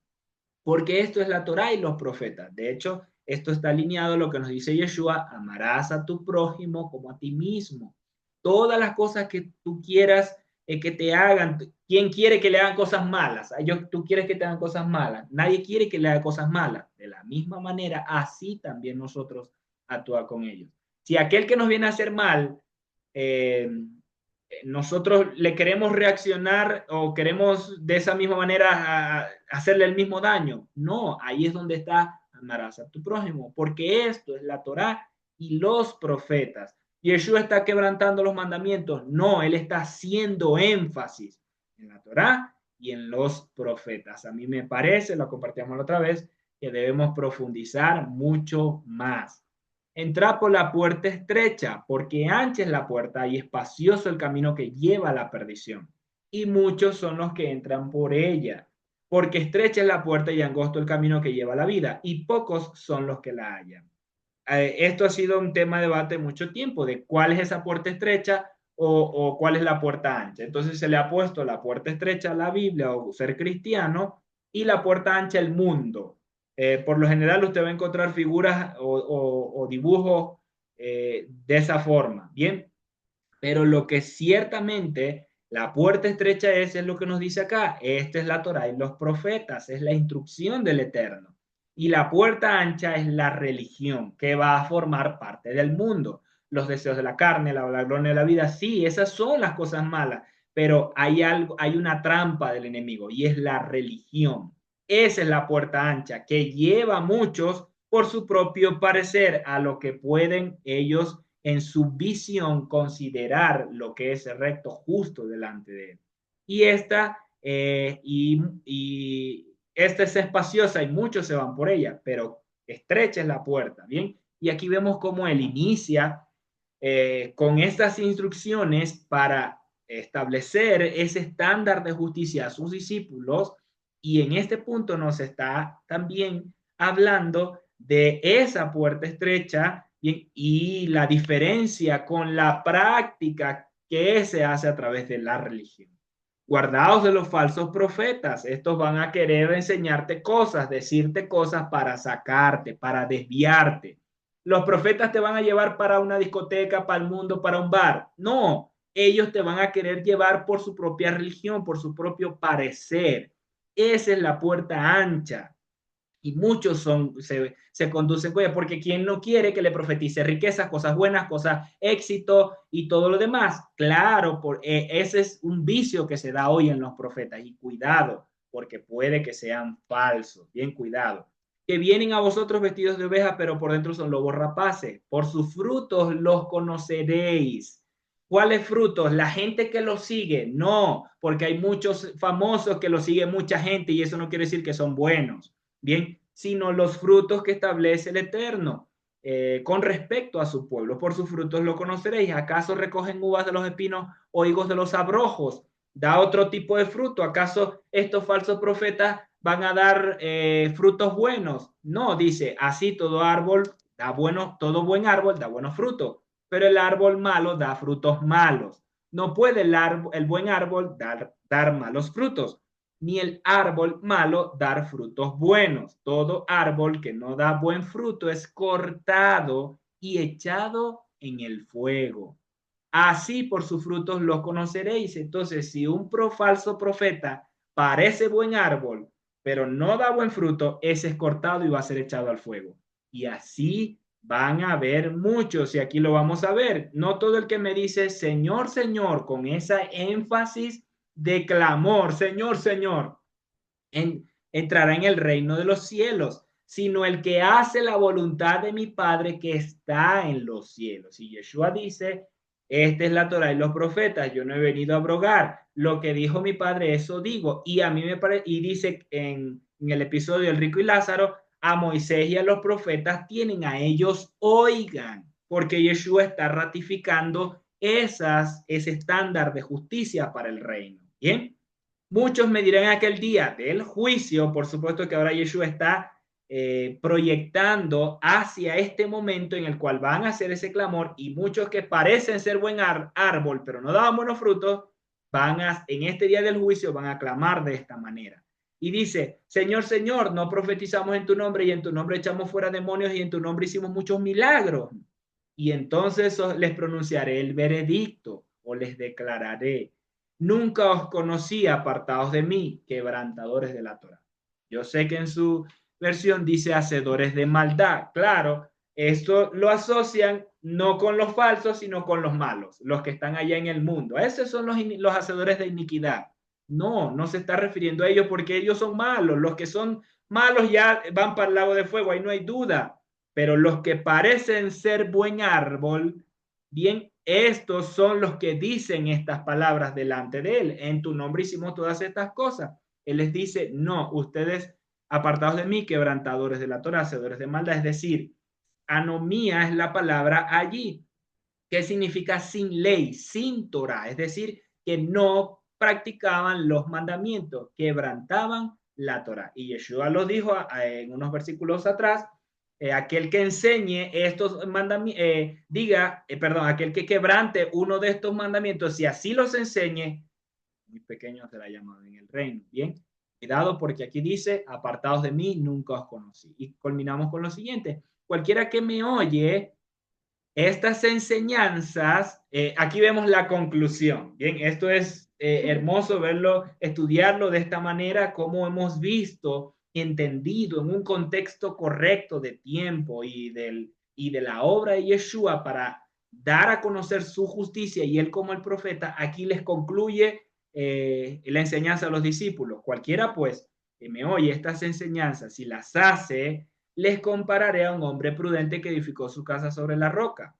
porque esto es la Torá y los profetas. De hecho, esto está alineado a lo que nos dice Yeshua, amarás a tu prójimo como a ti mismo. Todas las cosas que tú quieras que te hagan, ¿quién quiere que le hagan cosas malas? Tú quieres que te hagan cosas malas, nadie quiere que le hagan cosas malas. De la misma manera, así también nosotros actuamos con ellos. Si aquel que nos viene a hacer mal, eh, nosotros le queremos reaccionar o queremos de esa misma manera hacerle el mismo daño. No, ahí es donde está amarás a tu prójimo, porque esto es la Torá y los profetas. Yeshua está quebrantando los mandamientos. No, él está haciendo énfasis en la Torá y en los profetas. A mí me parece, lo compartíamos la otra vez, que debemos profundizar mucho más. Entrad por la puerta estrecha, porque ancha es la puerta y espacioso el camino que lleva a la perdición. Y muchos son los que entran por ella, porque estrecha es la puerta y angosto el camino que lleva a la vida, y pocos son los que la hallan. Esto ha sido un tema de debate mucho tiempo, de cuál es esa puerta estrecha o cuál es la puerta ancha. Entonces se le ha puesto la puerta estrecha a la Biblia o ser cristiano y la puerta ancha el mundo. Por lo general usted va a encontrar figuras o dibujos de esa forma, ¿bien? Pero lo que ciertamente la puerta estrecha es lo que nos dice acá. Esta es la Torá y los profetas, es la instrucción del Eterno. Y la puerta ancha es la religión que va a formar parte del mundo. Los deseos de la carne, la gloria de la vida, sí, esas son las cosas malas, pero hay algo, hay una trampa del enemigo y es la religión. Esa es la puerta ancha que lleva a muchos por su propio parecer a lo que pueden ellos en su visión considerar lo que es recto, justo delante de él. Y esta es espaciosa y muchos se van por ella, pero estrecha es la puerta, ¿bien? Y aquí vemos cómo él inicia con estas instrucciones para establecer ese estándar de justicia a sus discípulos Y en este punto nos está también hablando de esa puerta estrecha y la diferencia con la práctica que se hace a través de la religión. Guardaos de los falsos profetas. Estos van a querer enseñarte cosas, decirte cosas para sacarte, para desviarte. Los profetas te van a llevar para una discoteca, para el mundo, para un bar. No, ellos te van a querer llevar por su propia religión, por su propio parecer. Esa es la puerta ancha. Y muchos se conducen con ella, porque quien no quiere que le profetice riquezas, cosas buenas, cosas, éxito y todo lo demás. Claro, ese es un vicio que se da hoy en los profetas. Y cuidado, porque puede que sean falsos. Bien, cuidado. Que vienen a vosotros vestidos de oveja, pero por dentro son lobos rapaces. Por sus frutos los conoceréis. ¿Cuáles frutos? La gente que los sigue. No, porque hay muchos famosos que los sigue mucha gente y eso no quiere decir que son buenos. Bien, sino los frutos que establece el Eterno con respecto a su pueblo. Por sus frutos lo conoceréis. ¿Acaso recogen uvas de los espinos o higos de los abrojos? Da otro tipo de fruto. ¿Acaso estos falsos profetas van a dar frutos buenos? No, dice, así todo árbol da buenos, todo buen árbol da buenos frutos, pero el árbol malo da frutos malos. No puede el buen árbol dar malos frutos, ni el árbol malo dar frutos buenos. Todo árbol que no da buen fruto es cortado y echado en el fuego. Así por sus frutos los conoceréis. Entonces, si un falso profeta parece buen árbol, pero no da buen fruto, ese es cortado y va a ser echado al fuego. Y así van a haber muchos, y aquí lo vamos a ver. No todo el que me dice Señor, Señor, con esa énfasis de clamor, Señor, Señor, entrará en el reino de los cielos, sino el que hace la voluntad de mi Padre que está en los cielos. Y Yeshua dice, esta es la Torah y los profetas, yo no he venido a abrogar, lo que dijo mi Padre, eso digo. Y a mí me parece, y dice en el episodio del rico y Lázaro, a Moisés y a los profetas tienen a ellos, oigan, porque Yeshua está ratificando ese estándar de justicia para el reino. Bien. Muchos me dirán aquel día del juicio, por supuesto que ahora Yeshua está proyectando hacia este momento en el cual van a hacer ese clamor y muchos que parecen ser buen árbol, pero no daban buenos frutos, en este día del juicio van a clamar de esta manera. Y dice, Señor, Señor, no profetizamos en tu nombre y en tu nombre echamos fuera demonios y en tu nombre hicimos muchos milagros. Y entonces les pronunciaré el veredicto o les declararé, nunca os conocí apartados de mí, quebrantadores de la Torah. Yo sé que en su versión dice hacedores de maldad. Claro, esto lo asocian no con los falsos, sino con los malos, los que están allá en el mundo. Esos son los hacedores de iniquidad. No, no se está refiriendo a ellos porque ellos son malos. Los que son malos ya van para el lago de fuego, ahí no hay duda. Pero los que parecen ser buen árbol, bien, estos son los que dicen estas palabras delante de él. En tu nombre hicimos todas estas cosas. Él les dice, no, ustedes apartados de mí, quebrantadores de la Torah, hacedores de maldad. Es decir, anomía es la palabra allí, que significa sin ley, sin Torah. Es decir, que no practicaban los mandamientos, quebrantaban la Torah. Y Yeshua lo dijo en unos versículos atrás, aquel que enseñe estos mandamientos, aquel que quebrante uno de estos mandamientos, si así los enseñe, muy pequeño será llamado en el reino. Bien, cuidado porque aquí dice, apartados de mí, nunca os conocí. Y culminamos con lo siguiente, cualquiera que me oye estas enseñanzas, aquí vemos la conclusión. Bien, esto es hermoso verlo, estudiarlo de esta manera, como hemos visto, entendido en un contexto correcto de tiempo y de la obra de Yeshua para dar a conocer su justicia y él como el profeta, aquí les concluye la enseñanza a los discípulos. Cualquiera pues que me oye estas enseñanzas, si las hace, les compararé a un hombre prudente que edificó su casa sobre la roca.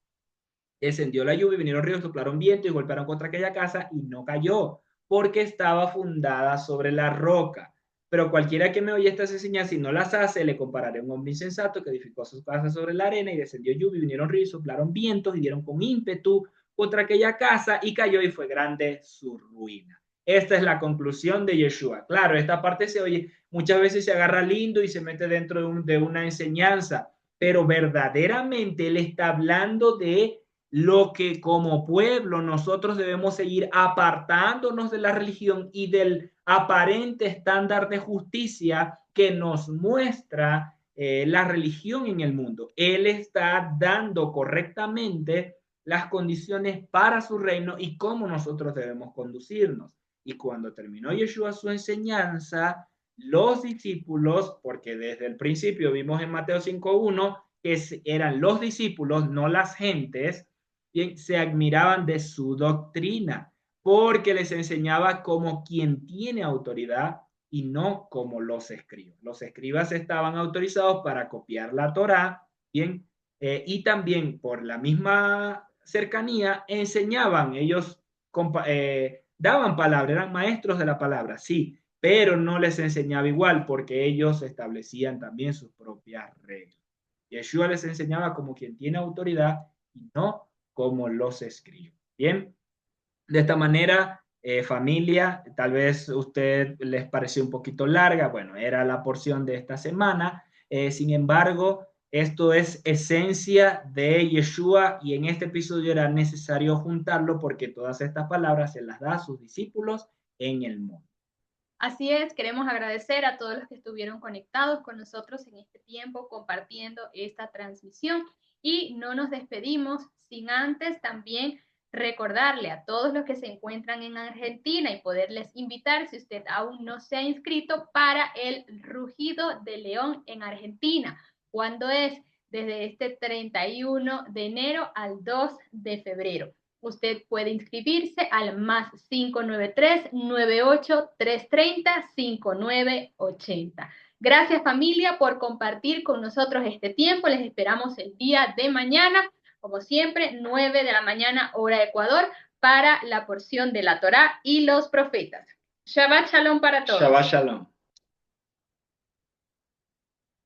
Descendió la lluvia, vinieron ríos, soplaron viento y golpearon contra aquella casa y no cayó, porque estaba fundada sobre la roca. Pero cualquiera que me oye estas enseñanzas y no las hace, le compararé a un hombre insensato que edificó su casa sobre la arena y descendió lluvia, vinieron ríos, soplaron vientos y dieron con ímpetu contra aquella casa y cayó y fue grande su ruina. Esta es la conclusión de Yeshua. Claro, esta parte se oye, muchas veces se agarra lindo y se mete dentro de una enseñanza, pero verdaderamente él está hablando de lo que como pueblo nosotros debemos seguir apartándonos de la religión y del aparente estándar de justicia que nos muestra la religión en el mundo. Él está dando correctamente las condiciones para su reino y cómo nosotros debemos conducirnos. Y cuando terminó Yeshua su enseñanza, los discípulos, porque desde el principio vimos en Mateo 5.1 que eran los discípulos, no las gentes, y se admiraban de su doctrina, porque les enseñaba como quien tiene autoridad y no como los escribas. Los escribas estaban autorizados para copiar la Torá, bien, y también por la misma cercanía enseñaban, ellos daban palabra, eran maestros de la palabra, sí, pero no les enseñaba igual porque ellos establecían también sus propias reglas. Yeshua les enseñaba como quien tiene autoridad y no como los escribas. Bien, de esta manera, familia, tal vez a usted les pareció un poquito larga, bueno, era la porción de esta semana, sin embargo, esto es esencia de Yeshua y en este episodio era necesario juntarlo porque todas estas palabras se las da a sus discípulos en el mundo. Así es, queremos agradecer a todos los que estuvieron conectados con nosotros en este tiempo compartiendo esta transmisión y no nos despedimos sin antes también recordarle a todos los que se encuentran en Argentina y poderles invitar, si usted aún no se ha inscrito, para el Rugido de León en Argentina. ¿Cuándo es? Desde este 31 de enero al 2 de febrero. Usted puede inscribirse al más 593-98-330-5980. Gracias familia por compartir con nosotros este tiempo. Les esperamos el día de mañana, como siempre, 9 de la mañana hora Ecuador, para la porción de la Torá y los profetas. Shabbat Shalom para todos. Shabbat Shalom.